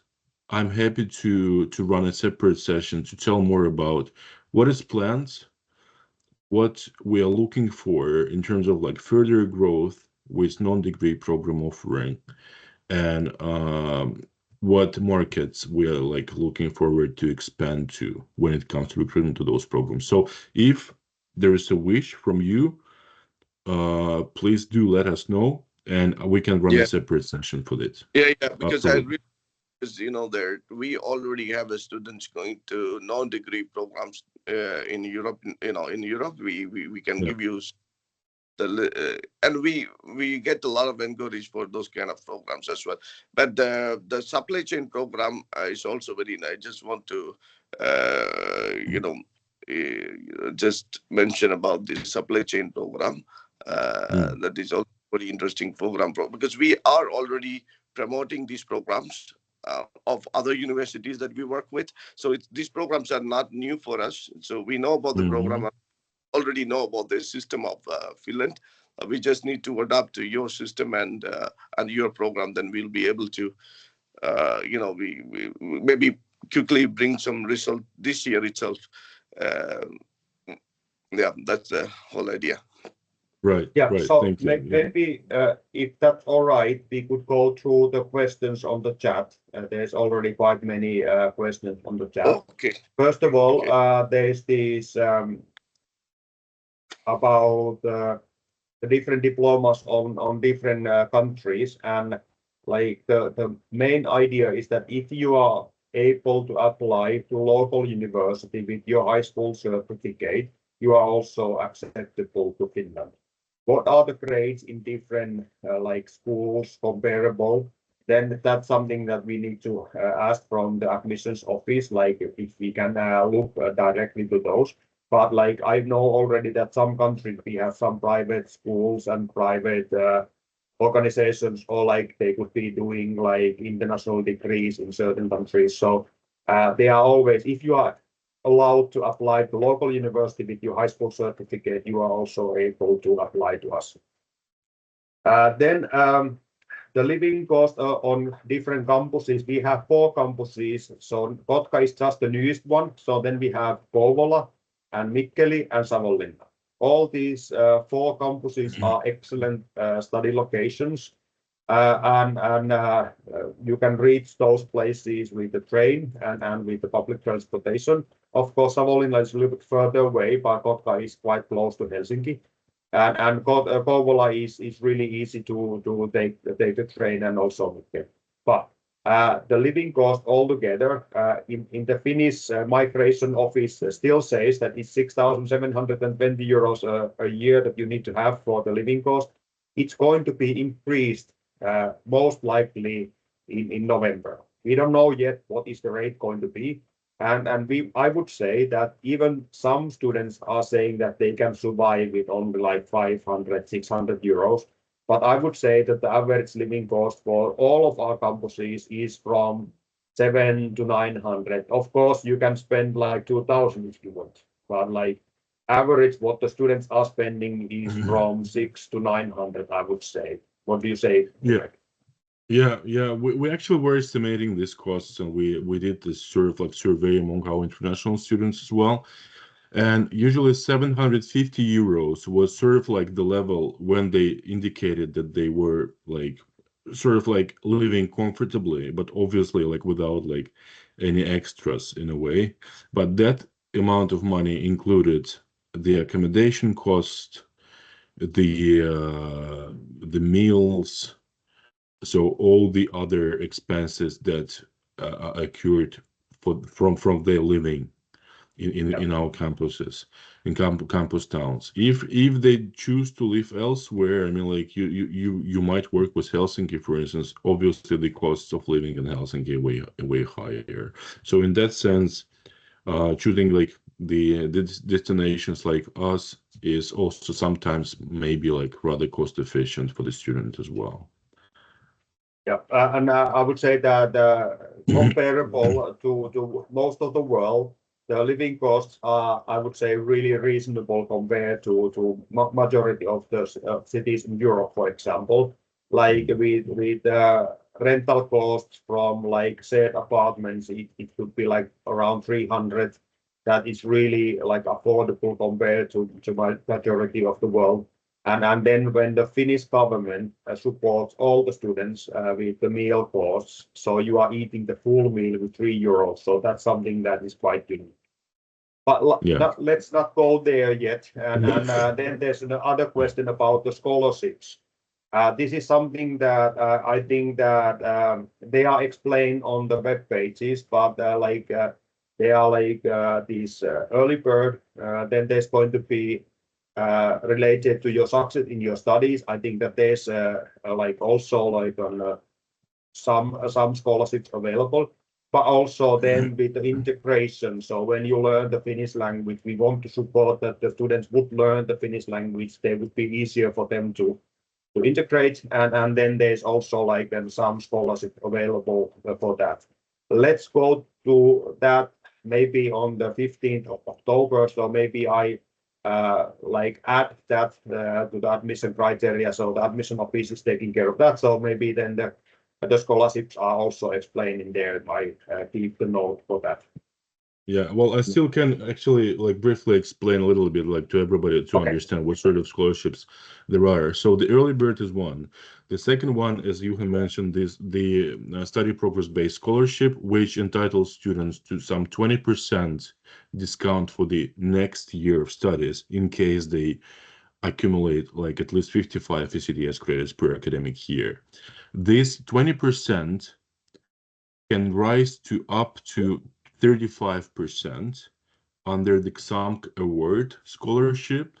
I'm happy to run a separate session to tell more about what is planned, what we are looking for in terms of like further growth with non-degree program offering, and what markets we are like looking forward to expand to when it comes to recruitment to those programs. So if there is a wish from you, please do let us know, and we can run a Yeah, separate session for this. yeah. Because I Absolutely. really, because there we already have a students going to non-degree programs in Europe. In Europe, we can Yeah. give you and we get a lot of inquiries for those kind of programs as well. But the supply chain program is also very nice. I just want to just mention about the supply chain program. Mm. That is also very interesting program because we are already promoting these programs of other universities that we work with. So these programs are not new for us. So we know about the Mhm. program, already know about the system of Finland. We just need to adapt to your system and your program. Then we'll be able to, we maybe quickly bring some result this year itself. Yeah, that's the whole idea. Right. Yeah, Right. so Thank you. Yeah. maybe if that's all right, we could go through the questions on the chat. There's already quite many questions on the chat. Okay. First of all, Okay. there's this about the different diplomas on different countries, and like the main idea is that if you are able to apply to local university with your high school certificate, you are also acceptable to Finland. What are the grades in different like schools comparable? Then that's something that we need to ask from the admissions office, like if we can look directly to those. But like I know already that some countries we have some private schools and private organizations, or like they could be doing like international degrees in certain countries. So they are always, if you are allowed to apply to local university with your high school certificate, you are also able to apply to us. Then the living cost on different campuses, we have 4 campuses. So Kotka is just the newest one. So then we have Kouvola and Mikkeli and Savonlinna. All these 4 campuses are excellent study locations. And you can reach those places with the train and with the public transportation. Of course, Savonlinna is a little bit further away, but Kotka is quite close to Helsinki. And Kouvola is really easy to take the train and also Mikkeli. But the living cost altogether in the Finnish migration office still says that it's 6,720 euros a year that you need to have for the living cost. It's going to be increased most likely in November. We don't know yet what is the rate going to be. And I would say that even some students are saying that they can survive with only like 500, 600 euros. But I would say that the average living cost for all of our campuses is from 700 to 900. Of course, you can spend like 2,000 if you want, but like average what the students are spending is from 600 to 900, I would say. What do you say? Yeah. Yeah. We actually were estimating these costs, and we did this sort of like survey among our international students as well. And usually 750 euros was sort of like the level when they indicated that they were like sort of like living comfortably, but obviously like without like any extras in a way. But that amount of money included the accommodation cost, the meals, so all the other expenses that occurred from their living in our campuses, in campus towns. If they choose to live elsewhere, I mean, like you might work with Helsinki, for instance. Obviously, the costs of living in Helsinki are way higher. So in that sense, choosing like the destinations like us is also sometimes maybe like rather cost efficient for the student as well. Yeah, and I would say that comparable to most of the world, the living costs are, I would say, really reasonable compared to majority of the cities in Europe, for example. Like with rental costs from like shared apartments, it could be like around 300. That is really like affordable compared to majority of the world. And then when the Finnish government supports all the students with the meal costs, so you are eating the full meal with 3 euros. So that's something that is quite unique. But let's not go there yet. And then there's another question about the scholarships. This is something that I think that they are explained on the web pages, but they are like these early bird. Then there's going to be related to your success in your studies. I think that there's like also like on some scholarships available, but also then with the integration. So when you learn the Finnish language, we want to support that the students would learn the Finnish language. They would be easier for them to integrate, and then there's also like some scholarship available for that. Let's go to that maybe on the 15th of October. So maybe I like add that to the admission criteria, so the admission office is taking care of that. So maybe then the scholarships are also explained in there. I keep the note for that. Yeah, well, I still can actually like briefly explain a little bit like to everybody to Okay. understand what sort of scholarships there are. So the early bird is one. The second one, as you have mentioned, is the study progress-based scholarship, which entitles students to some 20% discount for the next year of studies in case they accumulate like at least 55 ECTS credits per academic year. This 20% can rise to up to 35% under the Xamk Award scholarship,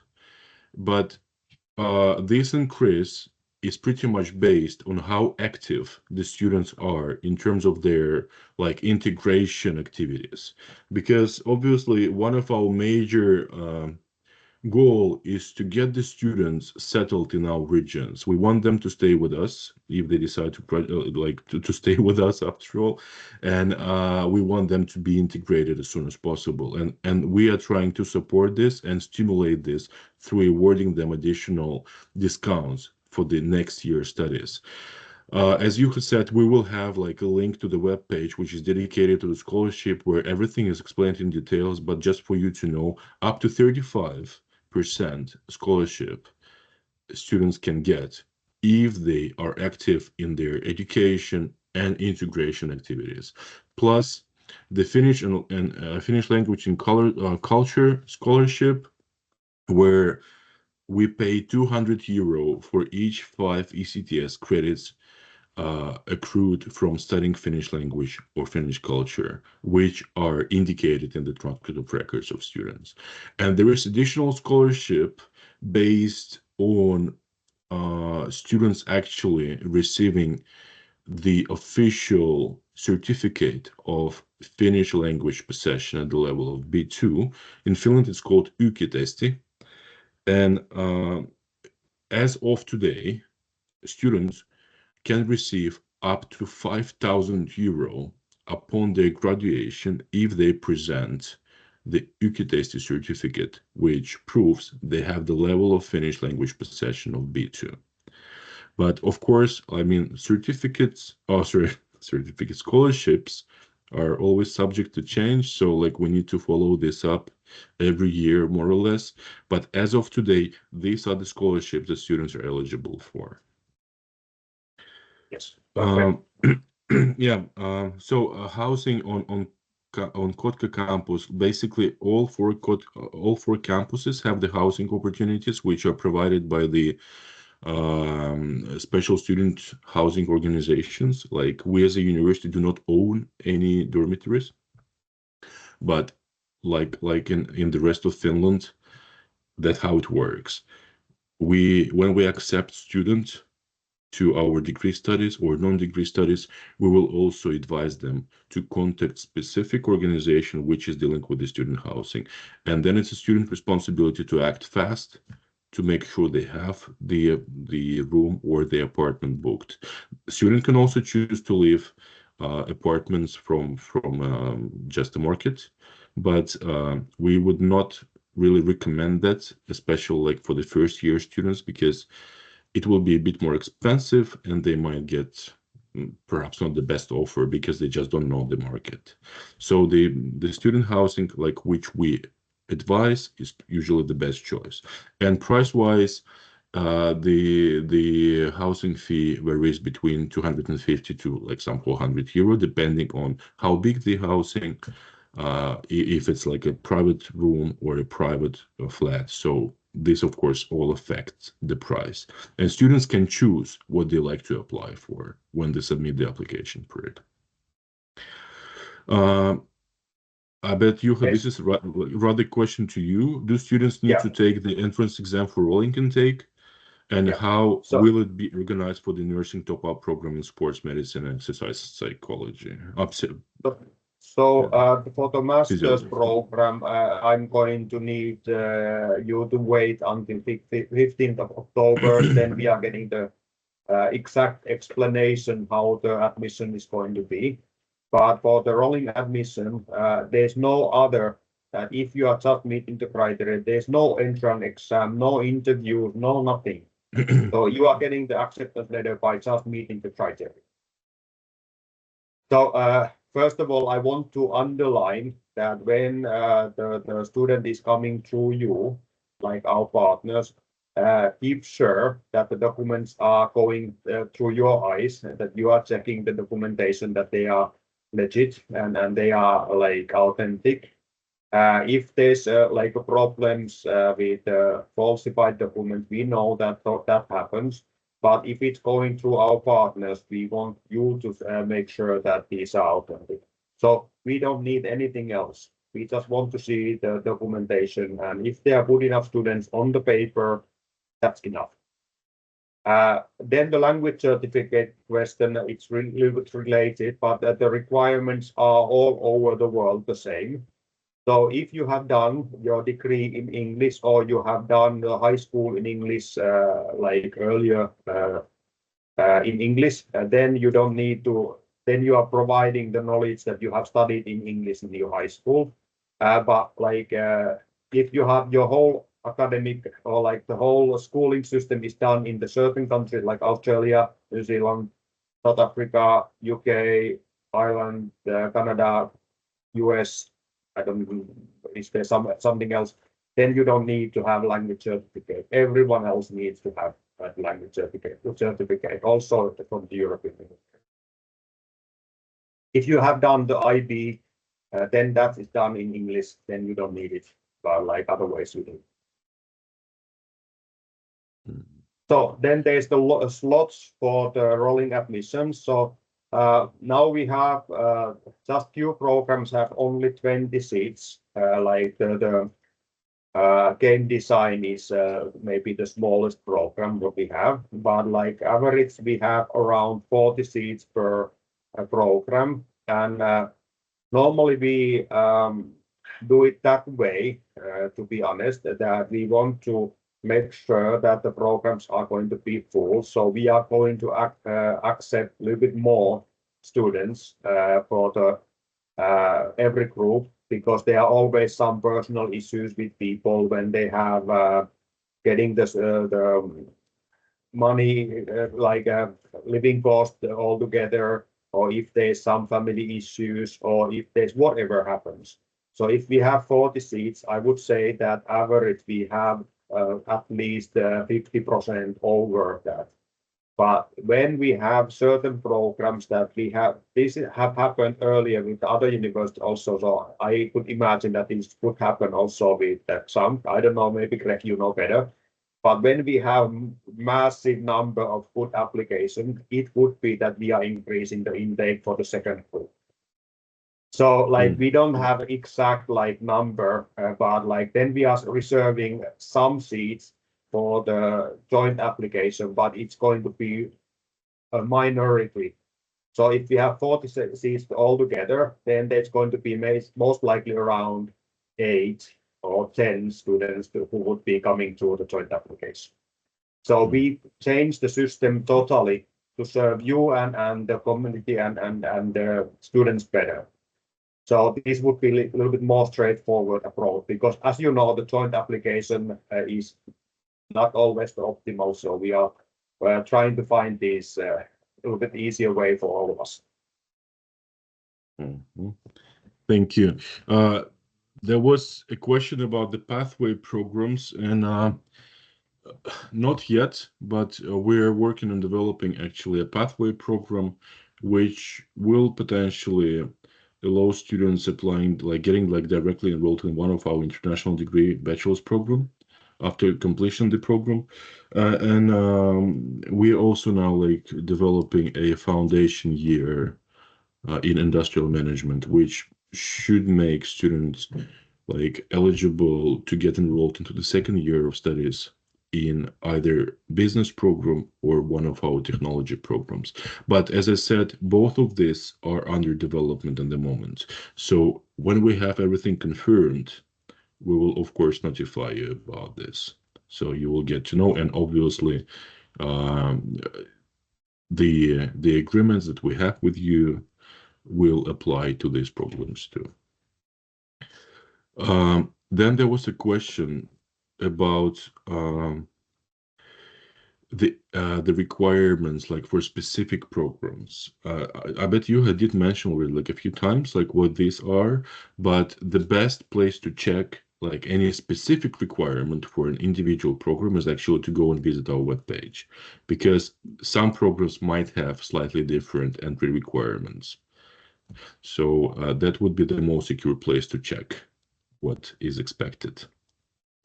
but this increase is pretty much based on how active the students are in terms of their like integration activities, because obviously one of our major goal is to get the students settled in our regions. We want them to stay with us if they decide to stay with us after all, and we want them to be integrated as soon as possible. And we are trying to support this and stimulate this through awarding them additional discounts for the next year studies. As you had said, we will have like a link to the web page which is dedicated to the scholarship where everything is explained in details. But just for you to know, up to 35% scholarship students can get if they are active in their education and integration activities. Plus, the Finnish and Finnish language and culture scholarship, where we pay €200 for each 5 ECTS credits accrued from studying Finnish language or Finnish culture, which are indicated in the transcript of records of students. And there is additional scholarship based on students actually receiving the official certificate of Finnish language possession at the level of B2. In Finland, it's called ykitesti. And as of today, students can receive up to €5,000 upon their graduation if they present the ykitesti certificate, which proves they have the level of Finnish language possession of B2. But of course, I mean, certificate scholarships are always subject to change. So like we need to follow this up every year, more or less. But as of today, these are the scholarships that students are eligible for. Yes. Perfect. Yeah. So housing on Kotka campus, basically all four campuses have the housing opportunities which are provided by the special student housing organizations. Like we as a university do not own any dormitories, but like in the rest of Finland, that's how it works. When we accept students to our degree studies or non-degree studies, we will also advise them to contact specific organization which is dealing with the student housing. And then it's a student responsibility to act fast to make sure they have the room or the apartment booked. The student can also choose to leave apartments from just the market, but we would not really recommend that, especially like for the first year students, because it will be a bit more expensive and they might get perhaps not the best offer because they just don't know the market. So the student housing, like which we advise, is usually the best choice. And price-wise, the housing fee varies between 250 to like some €400, depending on how big the housing, if it's like a private room or a private flat. So this, of course, all affects the price. And students can choose what they like to apply for when they submit the application period. I bet, Juha, this is rather question to you. Do students need to take the entrance exam for rolling intake? And how will it be organized for the nursing top-up program in sports medicine and exercise psychology? So for the master's program, I'm going to need you to wait until 15th of October. Then we are getting the exact explanation how the admission is going to be. But for the rolling admission, there's no other that if you are just meeting the criteria, there's no entrance exam, no interview, no nothing. So you are getting the acceptance letter by just meeting the criteria. So first of all, I want to underline that when the student is coming through you, like our partners, keep sure that the documents are going through your eyes, and that you are checking the documentation that they are legit and they are like authentic. If there's like problems with falsified documents, we know that that happens. But if it's going through our partners, we want you to make sure that these are authentic. So we don't need anything else. We just want to see the documentation, and if there are good enough students on the paper, that's enough. Then the language certificate question, it's really a little bit related, but the requirements are all over the world the same. So if you have done your degree in English or you have done the high school in English, like earlier in English, then you don't need to, then you are providing the knowledge that you have studied in English in your high school. But like if you have your whole academic or like the whole schooling system is done in the certain countries like Australia, New Zealand, South Africa, UK, Ireland, Canada, US, I don't know, is there something else? Then you don't need to have language certificate. Everyone else needs to have that language certificate also from the European Union. If you have done the IB, then that is done in English, then you don't need it, but like otherwise you do. So then there's the slots for the rolling admissions. So now we have just few programs have only 20 seats. Like the game design is maybe the smallest program that we have, but like average we have around 40 seats per program, and normally we do it that way. To be honest, that we want to make sure that the programs are going to be full. So we are going to accept a little bit more students for the every group, because there are always some personal issues with people when they have getting the money, like living cost all together, or if there's some family issues, or if there's whatever happens. So if we have 40 seats, I would say that average we have at least 50% over that. But when we have certain programs that we have, this have happened earlier with the other universities also, so I could imagine that this could happen also with Xamk. I don't know, maybe Greg, you know better. But when we have massive number of good applications, it would be that we are increasing the intake for the second group. So like we don't have exact like number, but like then we are reserving some seats for the joint application, but it's going to be a minority. So if we have 40 seats altogether, then there's going to be most likely around 8 or 10 students who would be coming to the joint application. So we changed the system totally to serve you and the community and the students better. So this would be a little bit more straightforward approach, because as you know, the joint application is not always the optimal. So we are trying to find this a little bit easier way for all of us. Thank you. There was a question about the pathway programs, and not yet, but we're working on developing actually a pathway program, which will potentially allow students applying, like getting like directly enrolled in one of our international degree bachelor's program after completion of the program. And we're also now like developing a foundation year in industrial management, which should make students like eligible to get enrolled into the second year of studies in either business program or one of our technology programs. But as I said, both of these are under development at the moment. So when we have everything confirmed, we will of course notify you about this. So you will get to know, and obviously the agreements that we have with you will apply to these programs too. Then there was a question about the requirements like for specific programs. I bet you did mention already like a few times like what these are, but the best place to check like any specific requirement for an individual program is actually to go and visit our webpage, because some programs might have slightly different entry requirements. So that would be the most secure place to check what is expected.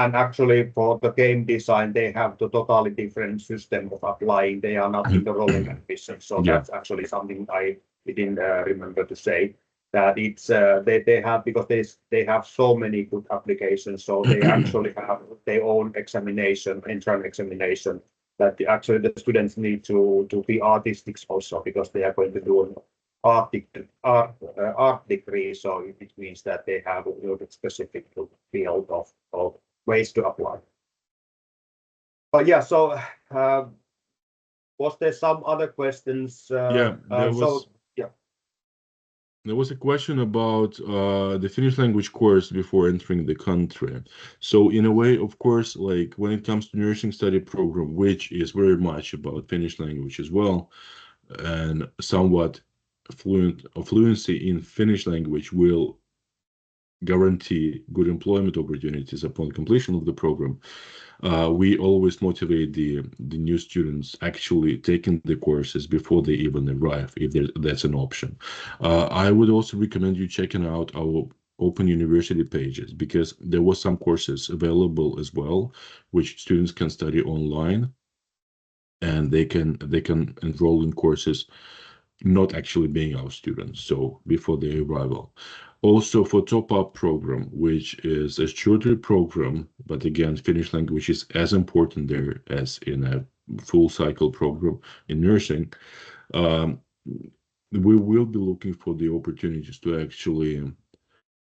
And actually, for the game design, they have the totally different system of applying. They are not in the rolling admission. So Yeah. that's actually something I didn't remember to say. That it's they have, because they have so many good applications. So they actually have their own examination, entrance examination. That actually the students need to be artistic also, because they are going to do an art degree. So it means that they have a little bit specific field of ways to apply. But yeah, so was there some other questions? Yeah, there was a question about the Finnish language course before entering the country. So in a way, of course, like when it comes to nursing study program, which is very much about Finnish language as well, and somewhat fluency in Finnish language will guarantee good employment opportunities upon completion of the program. We always motivate the new students actually taking the courses before they even arrive, if that's an option. I would also recommend you checking out our open university pages, because there was some courses available as well, which students can study online, and they can enroll in courses not actually being our students, so before their arrival. Also for top-up program, which is a shorter program, but again, Finnish language is as important there as in a full cycle program in nursing. We will be looking for the opportunities to actually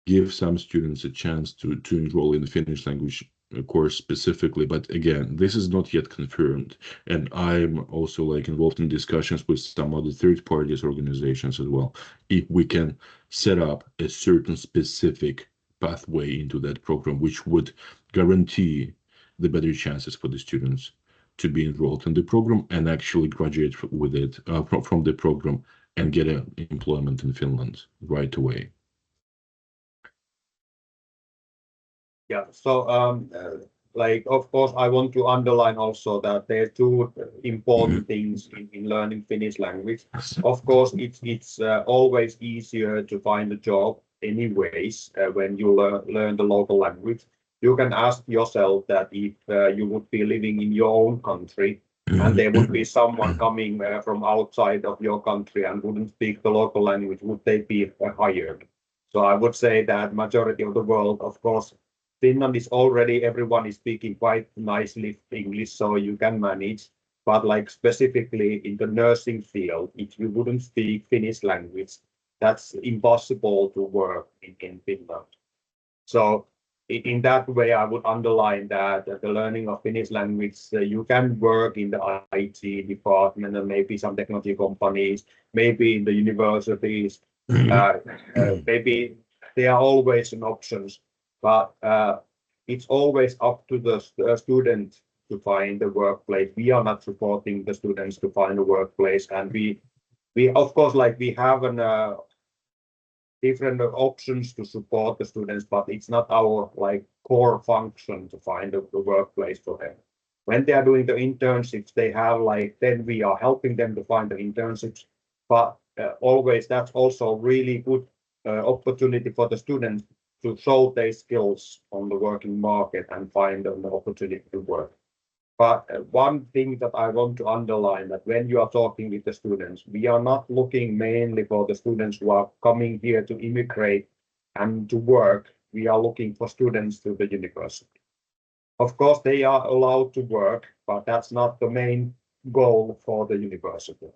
give some students a chance to enroll in the Finnish language course specifically. But again, this is not yet confirmed, and I'm also like involved in discussions with some other third parties organizations as well, if we can set up a certain specific pathway into that program, which would guarantee the better chances for the students to be enrolled in the program and actually graduate with it from the program and get an employment in Finland right away. Yeah, so like of course I want to underline also that there are two important things in learning Finnish language. Of course, it's always easier to find a job anyways when you learn the local language. You can ask yourself that if you would be living in your own country and there would be someone coming from outside of your country and wouldn't speak the local language, would they be hired? So I would say that majority of the world, of course, Finland is already, everyone is speaking quite nicely English, so you can manage. But like specifically in the nursing field, if you wouldn't speak Finnish language, that's impossible to work in Finland. So in that way, I would underline that the learning of Finnish language, you can work in the IT department and maybe some technology companies, maybe in the universities, maybe there are always an options, but it's always up to the student to find the workplace. We are not supporting the students to find a workplace, and we of course like we have an different options to support the students, but it's not our like core function to find the workplace for them. When they are doing the internships, they have like, then we are helping them to find the internships, but always that's also really good opportunity for the students to show their skills on the working market and find an opportunity to work. But one thing that I want to underline, that when you are talking with the students, we are not looking mainly for the students who are coming here to immigrate and to work. We are looking for students to the university. Of course, they are allowed to work, but that's not the main goal for the university.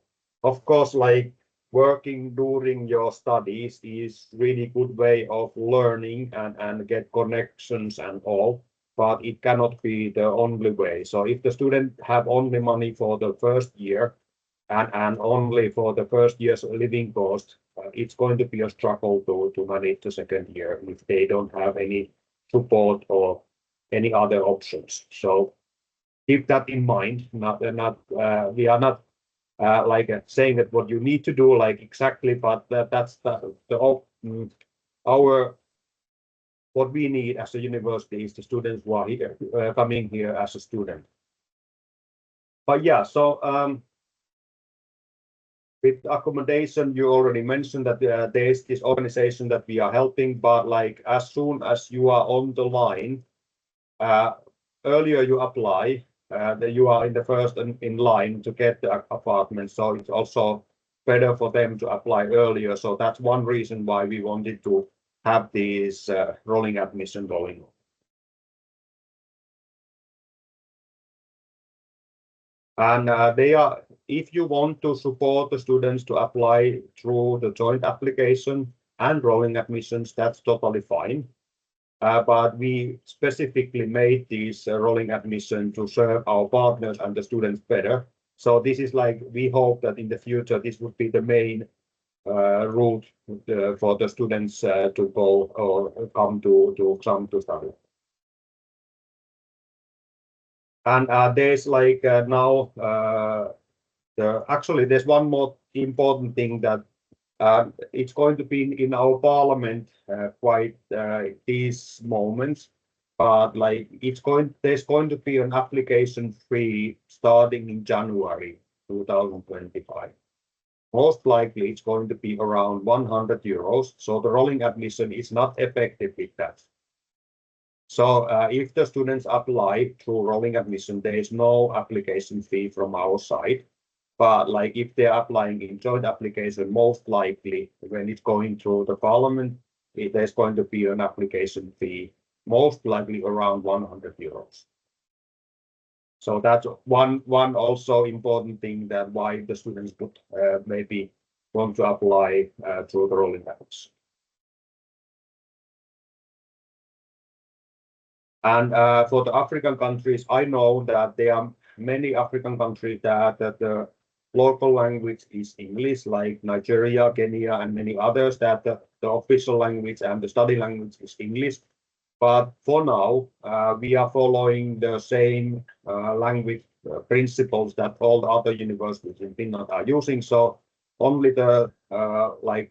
Of course, like working during your studies is really good way of learning and get connections and all, but it cannot be the only way. So if the student have only money for the first year and only for the first year's living cost, it's going to be a struggle to manage the second year if they don't have any support or any other options. So keep that in mind. We are not saying that what you need to do exactly, but that's our what we need as a university is the students who are here, coming here as a student. But yeah, so with accommodation, you already mentioned that there is this organization that we are helping, but as soon as you are on the line, earlier you apply, then you are in the first in line to get the apartment. So it's also better for them to apply earlier. So that's one reason why we wanted to have these rolling admission going on. And if you want to support the students to apply through the joint application and rolling admissions, that's totally fine. But we specifically made these rolling admission to serve our partners and the students better. So this is we hope that in the future, this would be the main route for the students to go or come to Xamk to study. And there's now, actually, there's one more important thing that it's going to be in our parliament quite these moments, but there's going to be an application fee starting in January 2025. Most likely it's going to be around 100 euros. So the rolling admission is not effective with that. So if the students apply through rolling admission, there is no application fee from our side. But if they're applying in joint application, most likely when it's going through the parliament, there's going to be an application fee, most likely around 100 euros. So that's one also important thing that why the students would maybe want to apply through the rolling admission. And for the African countries, I know that there are many African countries that the local language is English, like Nigeria, Kenya, and many others, that the official language and the study language is English. But for now, we are following the same language principles that all the other universities in Finland are using. So only the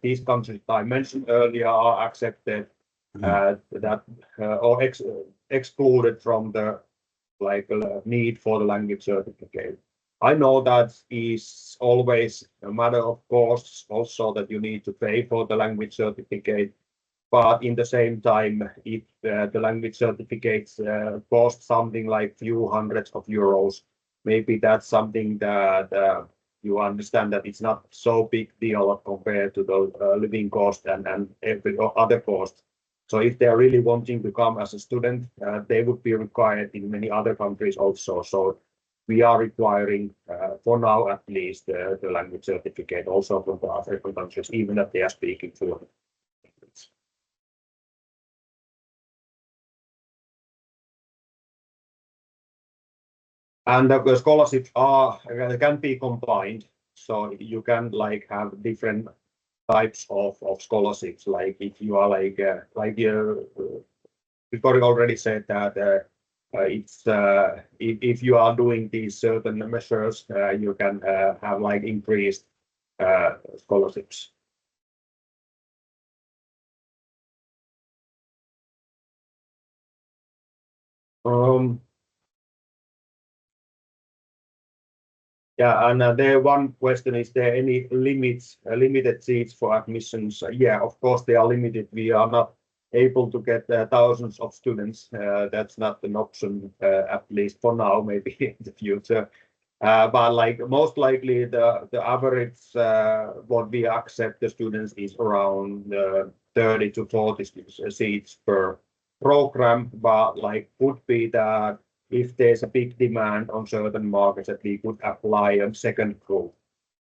these countries I mentioned earlier are accepted or excluded from the need for the language certificate. I know that is always a matter of costs also that you need to pay for the language certificate, but in the same time, if the language certificates cost something like few hundreds of euros, maybe that's something that you understand that it's not so big deal compared to the living cost and every other cost. So if they are really wanting to come as a student, they would be required in many other countries also. So we are requiring, for now at least, the language certificate also from the African countries, even if they are speaking fluent. And the scholarships can be combined, so you can have different types of scholarships. Like if you are Victoria already said that it's if you are doing these certain measures, you can have increased scholarships. Yeah, and there one question, is there any limited seats for admissions? Yeah, of course they are limited. We are not able to get thousands of students. That's not an option, at least for now, maybe in the future. But most likely the average what we accept the students is around 30 to 40 seats per program. But could be that if there's a big demand on certain markets, that we could apply a second group.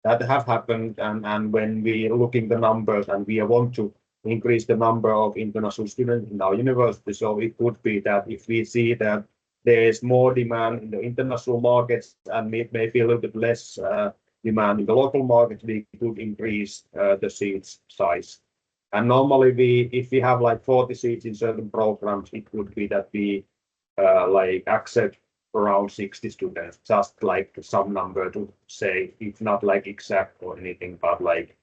That have happened, and when we looking the numbers and we want to increase the number of international students in our university, so it could be that if we see that there is more demand in the international markets and maybe a little bit less demand in the local markets, we could increase the seats size. And normally if we have like 40 seats in certain programs, it would be that we like accept around 60 students, just like some number to say, it's not like exact or anything, but like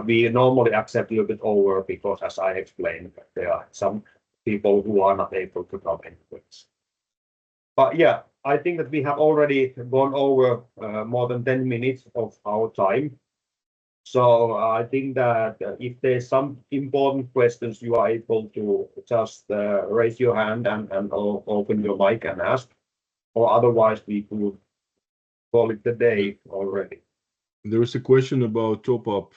we normally accept a little bit over because, as I explained, there are some people who are not able to come anyways. But yeah, I think that we have already gone over more than 10 minutes of our time. So I think that if there's some important questions, you are able to just raise your hand and open your mic and ask, or otherwise we could call it the day already. There is a question about top-up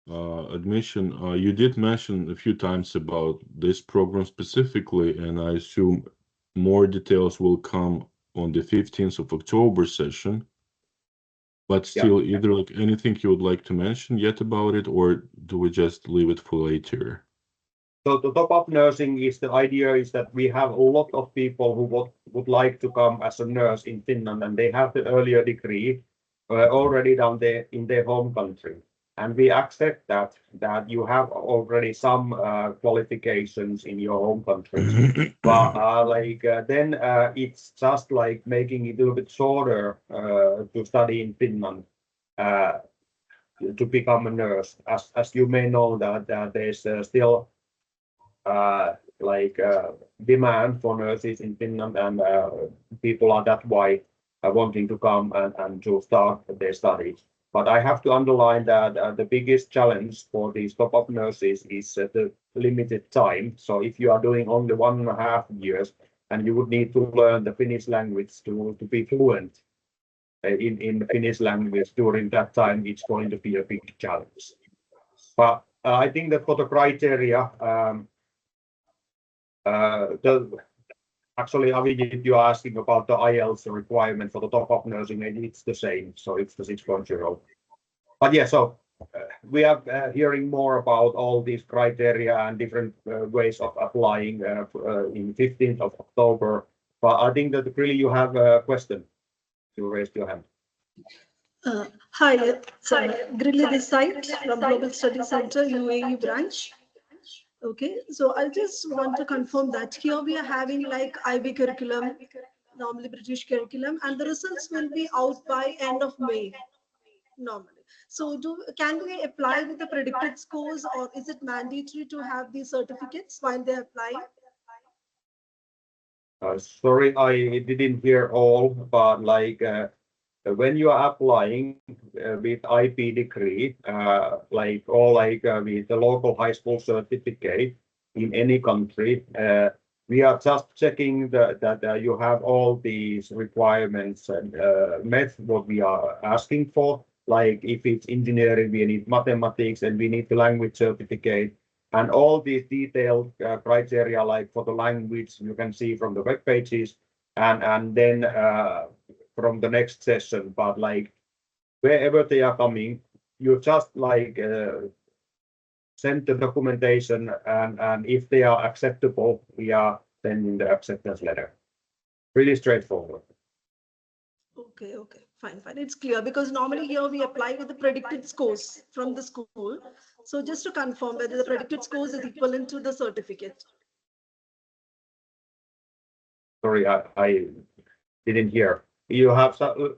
admission. You did mention a few times about this program specifically, and I assume more details will come on the 15th of October session. But still, either like anything you would like to mention yet about it, or do we just leave it for later? So the top-up nursing is the idea is that we have a lot of people who would like to come as a nurse in Finland, and they have the earlier degree already down there in their home country. And we accept that you have already some qualifications in your home countries. But then it's just like making it a little bit shorter to study in Finland to become a nurse. As you may know that there's still demand for nurses in Finland, and people are that why wanting to come and to start their studies. But I have to underline that the biggest challenge for these top-up nurses is the limited time. So if you are doing only 1.5 years and you would need to learn the Finnish language to be fluent in Finnish language during that time, it's going to be a big challenge. But I think that for the criteria, actually, Avijit, you are asking about the IELTS requirement for the top-up nursing, and it's the same, so it's the 6.0. But yeah, so we are hearing more about all these criteria and different ways of applying in 15th of October. But I think that really you have a question. You raised your hand. Hi, it's Grilly this side from Global Study Center, UAE branch. Okay, so I just want to confirm that here we are having like IB curriculum, normally British curriculum, and the results will be out by end of May, normally. So can we apply with the predicted scores, or is it mandatory to have these certificates while they apply? Sorry, I didn't hear all, but like when you are applying with IP degree, with the local high school certificate in any country, we are just checking that you have all these requirements and met what we are asking for. Like if it's engineering, we need mathematics and we need the language certificate. And all these detailed criteria, like for the language, you can see from the web pages, and then from the next session. But like wherever they are coming, you just like send the documentation, and if they are acceptable, we are sending the acceptance letter. Really straightforward. Okay, fine. It's clear because normally here we apply with the predicted scores from the school. So just to confirm whether the predicted scores is equivalent to the certificate. Sorry, I didn't hear. You have the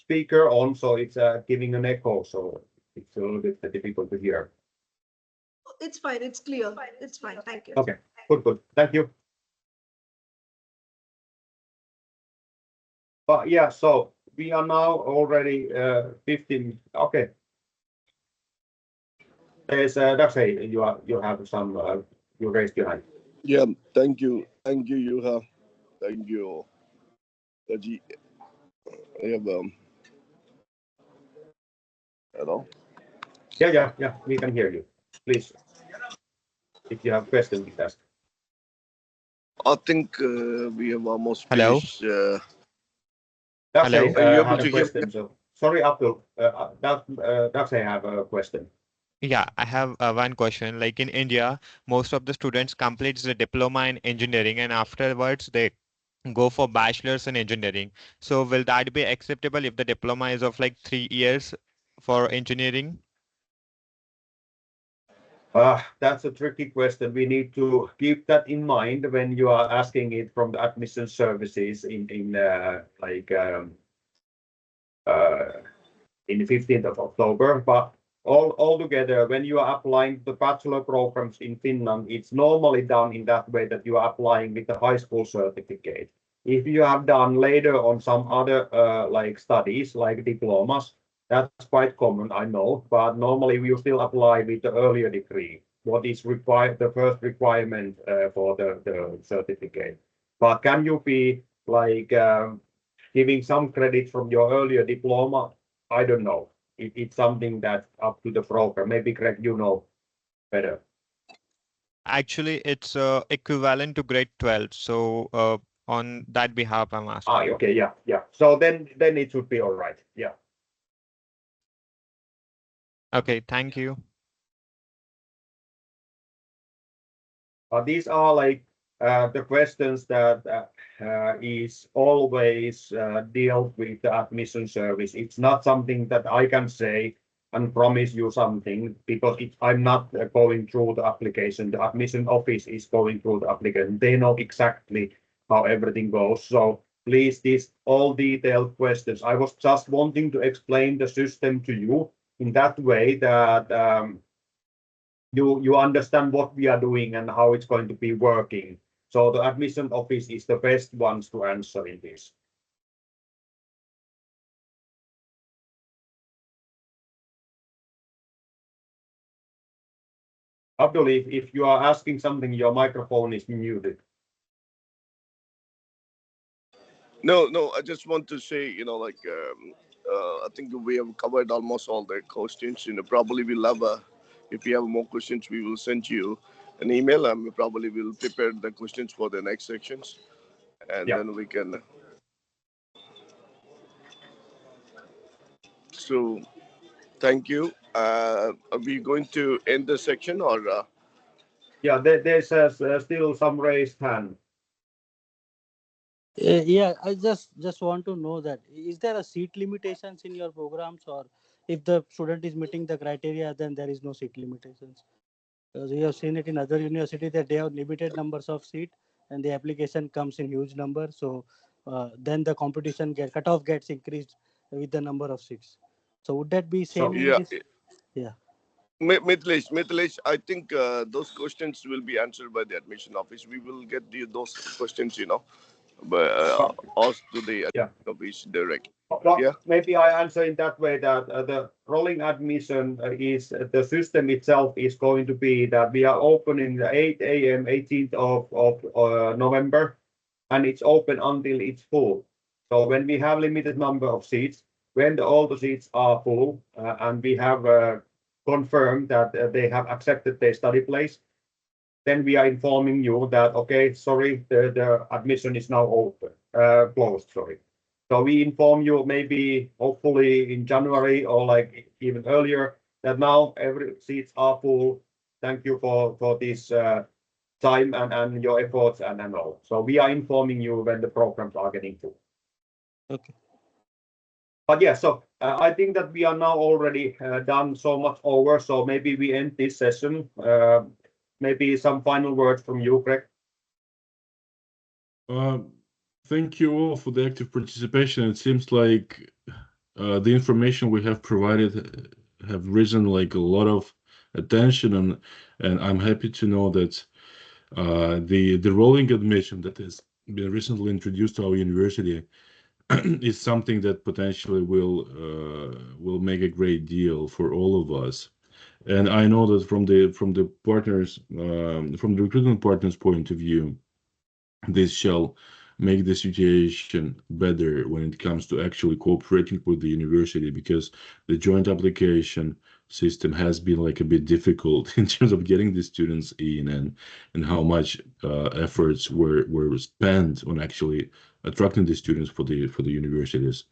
speaker on, so it's giving an echo, so it's a little bit difficult to hear. It's fine. It's clear. It's fine. Thank you. Okay, good. Thank you. But yeah, so we are now already 15. Okay. There's Daxey, you have some. You raised your hand. Yeah, thank you, Juha. Thank you, Raji. I have hello. Yeah. We can hear you. Please, if you have questions, please ask. I think we have almost Hello. finished. Daxey, Are you able had to a hear question. So sorry, Abdul. Daxey have a question. Yeah, I have one question. Like in India, most of the students completes the diploma in engineering and afterwards they go for bachelor's in engineering. So will that be acceptable if the diploma is of like 3 years for engineering? That's a tricky question. We need to keep that in mind when you are asking it from the admission services in in 15th of October. But all together, when you are applying the bachelor programs in Finland, it's normally done in that way that you are applying with the high school certificate. If you have done later on some other like studies, like diplomas, that's quite common, I know, but normally we still apply with the earlier degree. What is required, the first requirement for the certificate. But can you be like giving some credit from your earlier diploma? I don't know. It's something that's up to the program. Maybe Greg, you know better. Actually, it's equivalent to grade 12. So on that behalf, I'm asking. Okay, yeah. So then it should be all right. Yeah. Okay, thank you. These are like the questions that is always dealt with the admission service. It's not something that I can say and promise you something because I'm not going through the application. The admission office is going through the application. They know exactly how everything goes. So please, these all detailed questions. I was just wanting to explain the system to you in that way that you understand what we are doing and how it's going to be working. So the admission office is the best ones to answer in this. Abdul, if you are asking something, your microphone is muted. No, I just want to say, I think we have covered almost all the questions. Probably we'll have if you have more questions, we will send you an email and we probably will prepare the questions for the next sections. And then we can. So, thank you. Are we going to end the section or? Yeah, there's still some raised hand. Yeah, I just want to know that is there a seat limitations in your programs, or if the student is meeting the criteria, then there is no seat limitations? Because we have seen it in other universities that they have limited numbers of seat and the application comes in huge number. So then the competition cutoff gets increased with the number of seats. So would that be same in this? Yeah. Mithilesh, I think those questions will be answered by the admission office. We will get those questions, but asked to the office directly. Maybe I answer in that way that the rolling admission is the system itself is going to be that we are opening the 8 a.m. 18th of November, and it's open until it's full. So when we have limited number of seats, when all the seats are full, and we have confirmed that they have accepted their study place, then we are informing you that, okay, sorry, the admission is now open, closed, sorry. So we inform you maybe hopefully in January or like even earlier that now every seats are full. Thank you for this time and your efforts and all. So we are informing you when the programs are getting full. Okay. But yeah, so I think that we are now already done so much over. So maybe we end this session. Maybe some final words from you, Greg. Thank you all for the active participation. It seems like the information we have provided have risen like a lot of attention, and I'm happy to know that the rolling admission that has been recently introduced to our university is something that potentially will make a great deal for all of us. And I know that from the partners, from the recruitment partners' point of view, this shall make the situation better when it comes to actually cooperating with the university, because the joint application system has been like a bit difficult in terms of getting the students in, and how much efforts were spent on actually attracting the students for the universities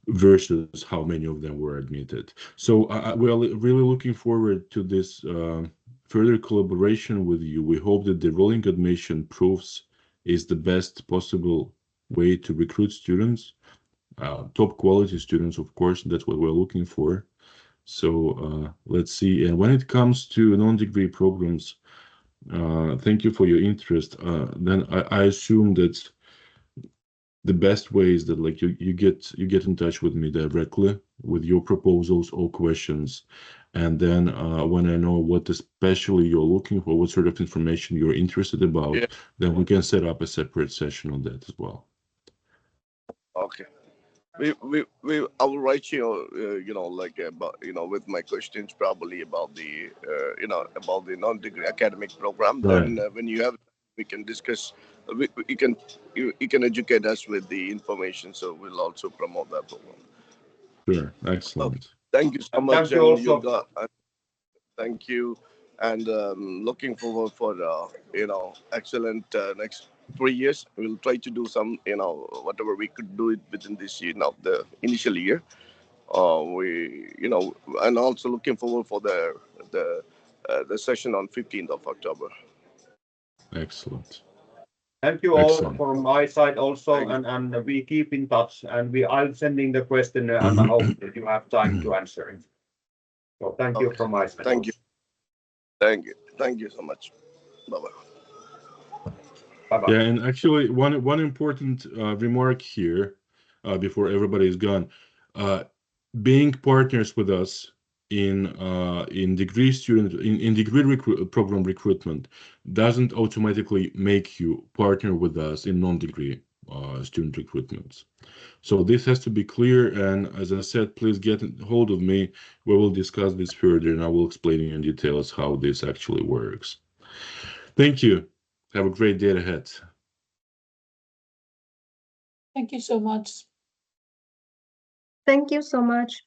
versus how many of them were admitted. So we're really looking forward to this further collaboration with you. We hope that the rolling admission proves is the best possible way to recruit students, top quality students, of course. That's what we're looking for. So let's see. And when it comes to non-degree programs, thank you for your interest. Then I assume that the best way is that like you get in touch with me directly with your proposals or questions, and then when I know what especially you're looking for, what sort of information you're interested about, Yeah. then we can set up a separate session on that as well. Okay. I will write you, like about, with my questions probably about the, about the non-degree academic program. Right. Then when you have, we can discuss. You can educate us with the information. So we'll also promote that program. Sure. Okay. Excellent. Thank you so And much, thank you and also. thank you, and looking forward for excellent next 3 years. We'll try to do some, whatever we could do it within this year, the initial year. And also looking forward for the session on 15th of October. Excellent. Thank you all Excellent. from my side also, Thank you. and we keep in touch, and I'm sending the questionnaire, and I hope that you have time to answer it. So thank you Okay. from my side. Thank you. Thank you so much. Bye bye. Bye-bye. Yeah, and actually, one important remark here before everybody is gone. Being partners with us in degree program recruitment doesn't automatically make you partner with us in non-degree student recruitments. So this has to be clear. And as I said, please get hold of me. We will discuss this further, and I will explain in details how this actually works. Thank you. Have a great day ahead. Thank you so much. Thank you so much.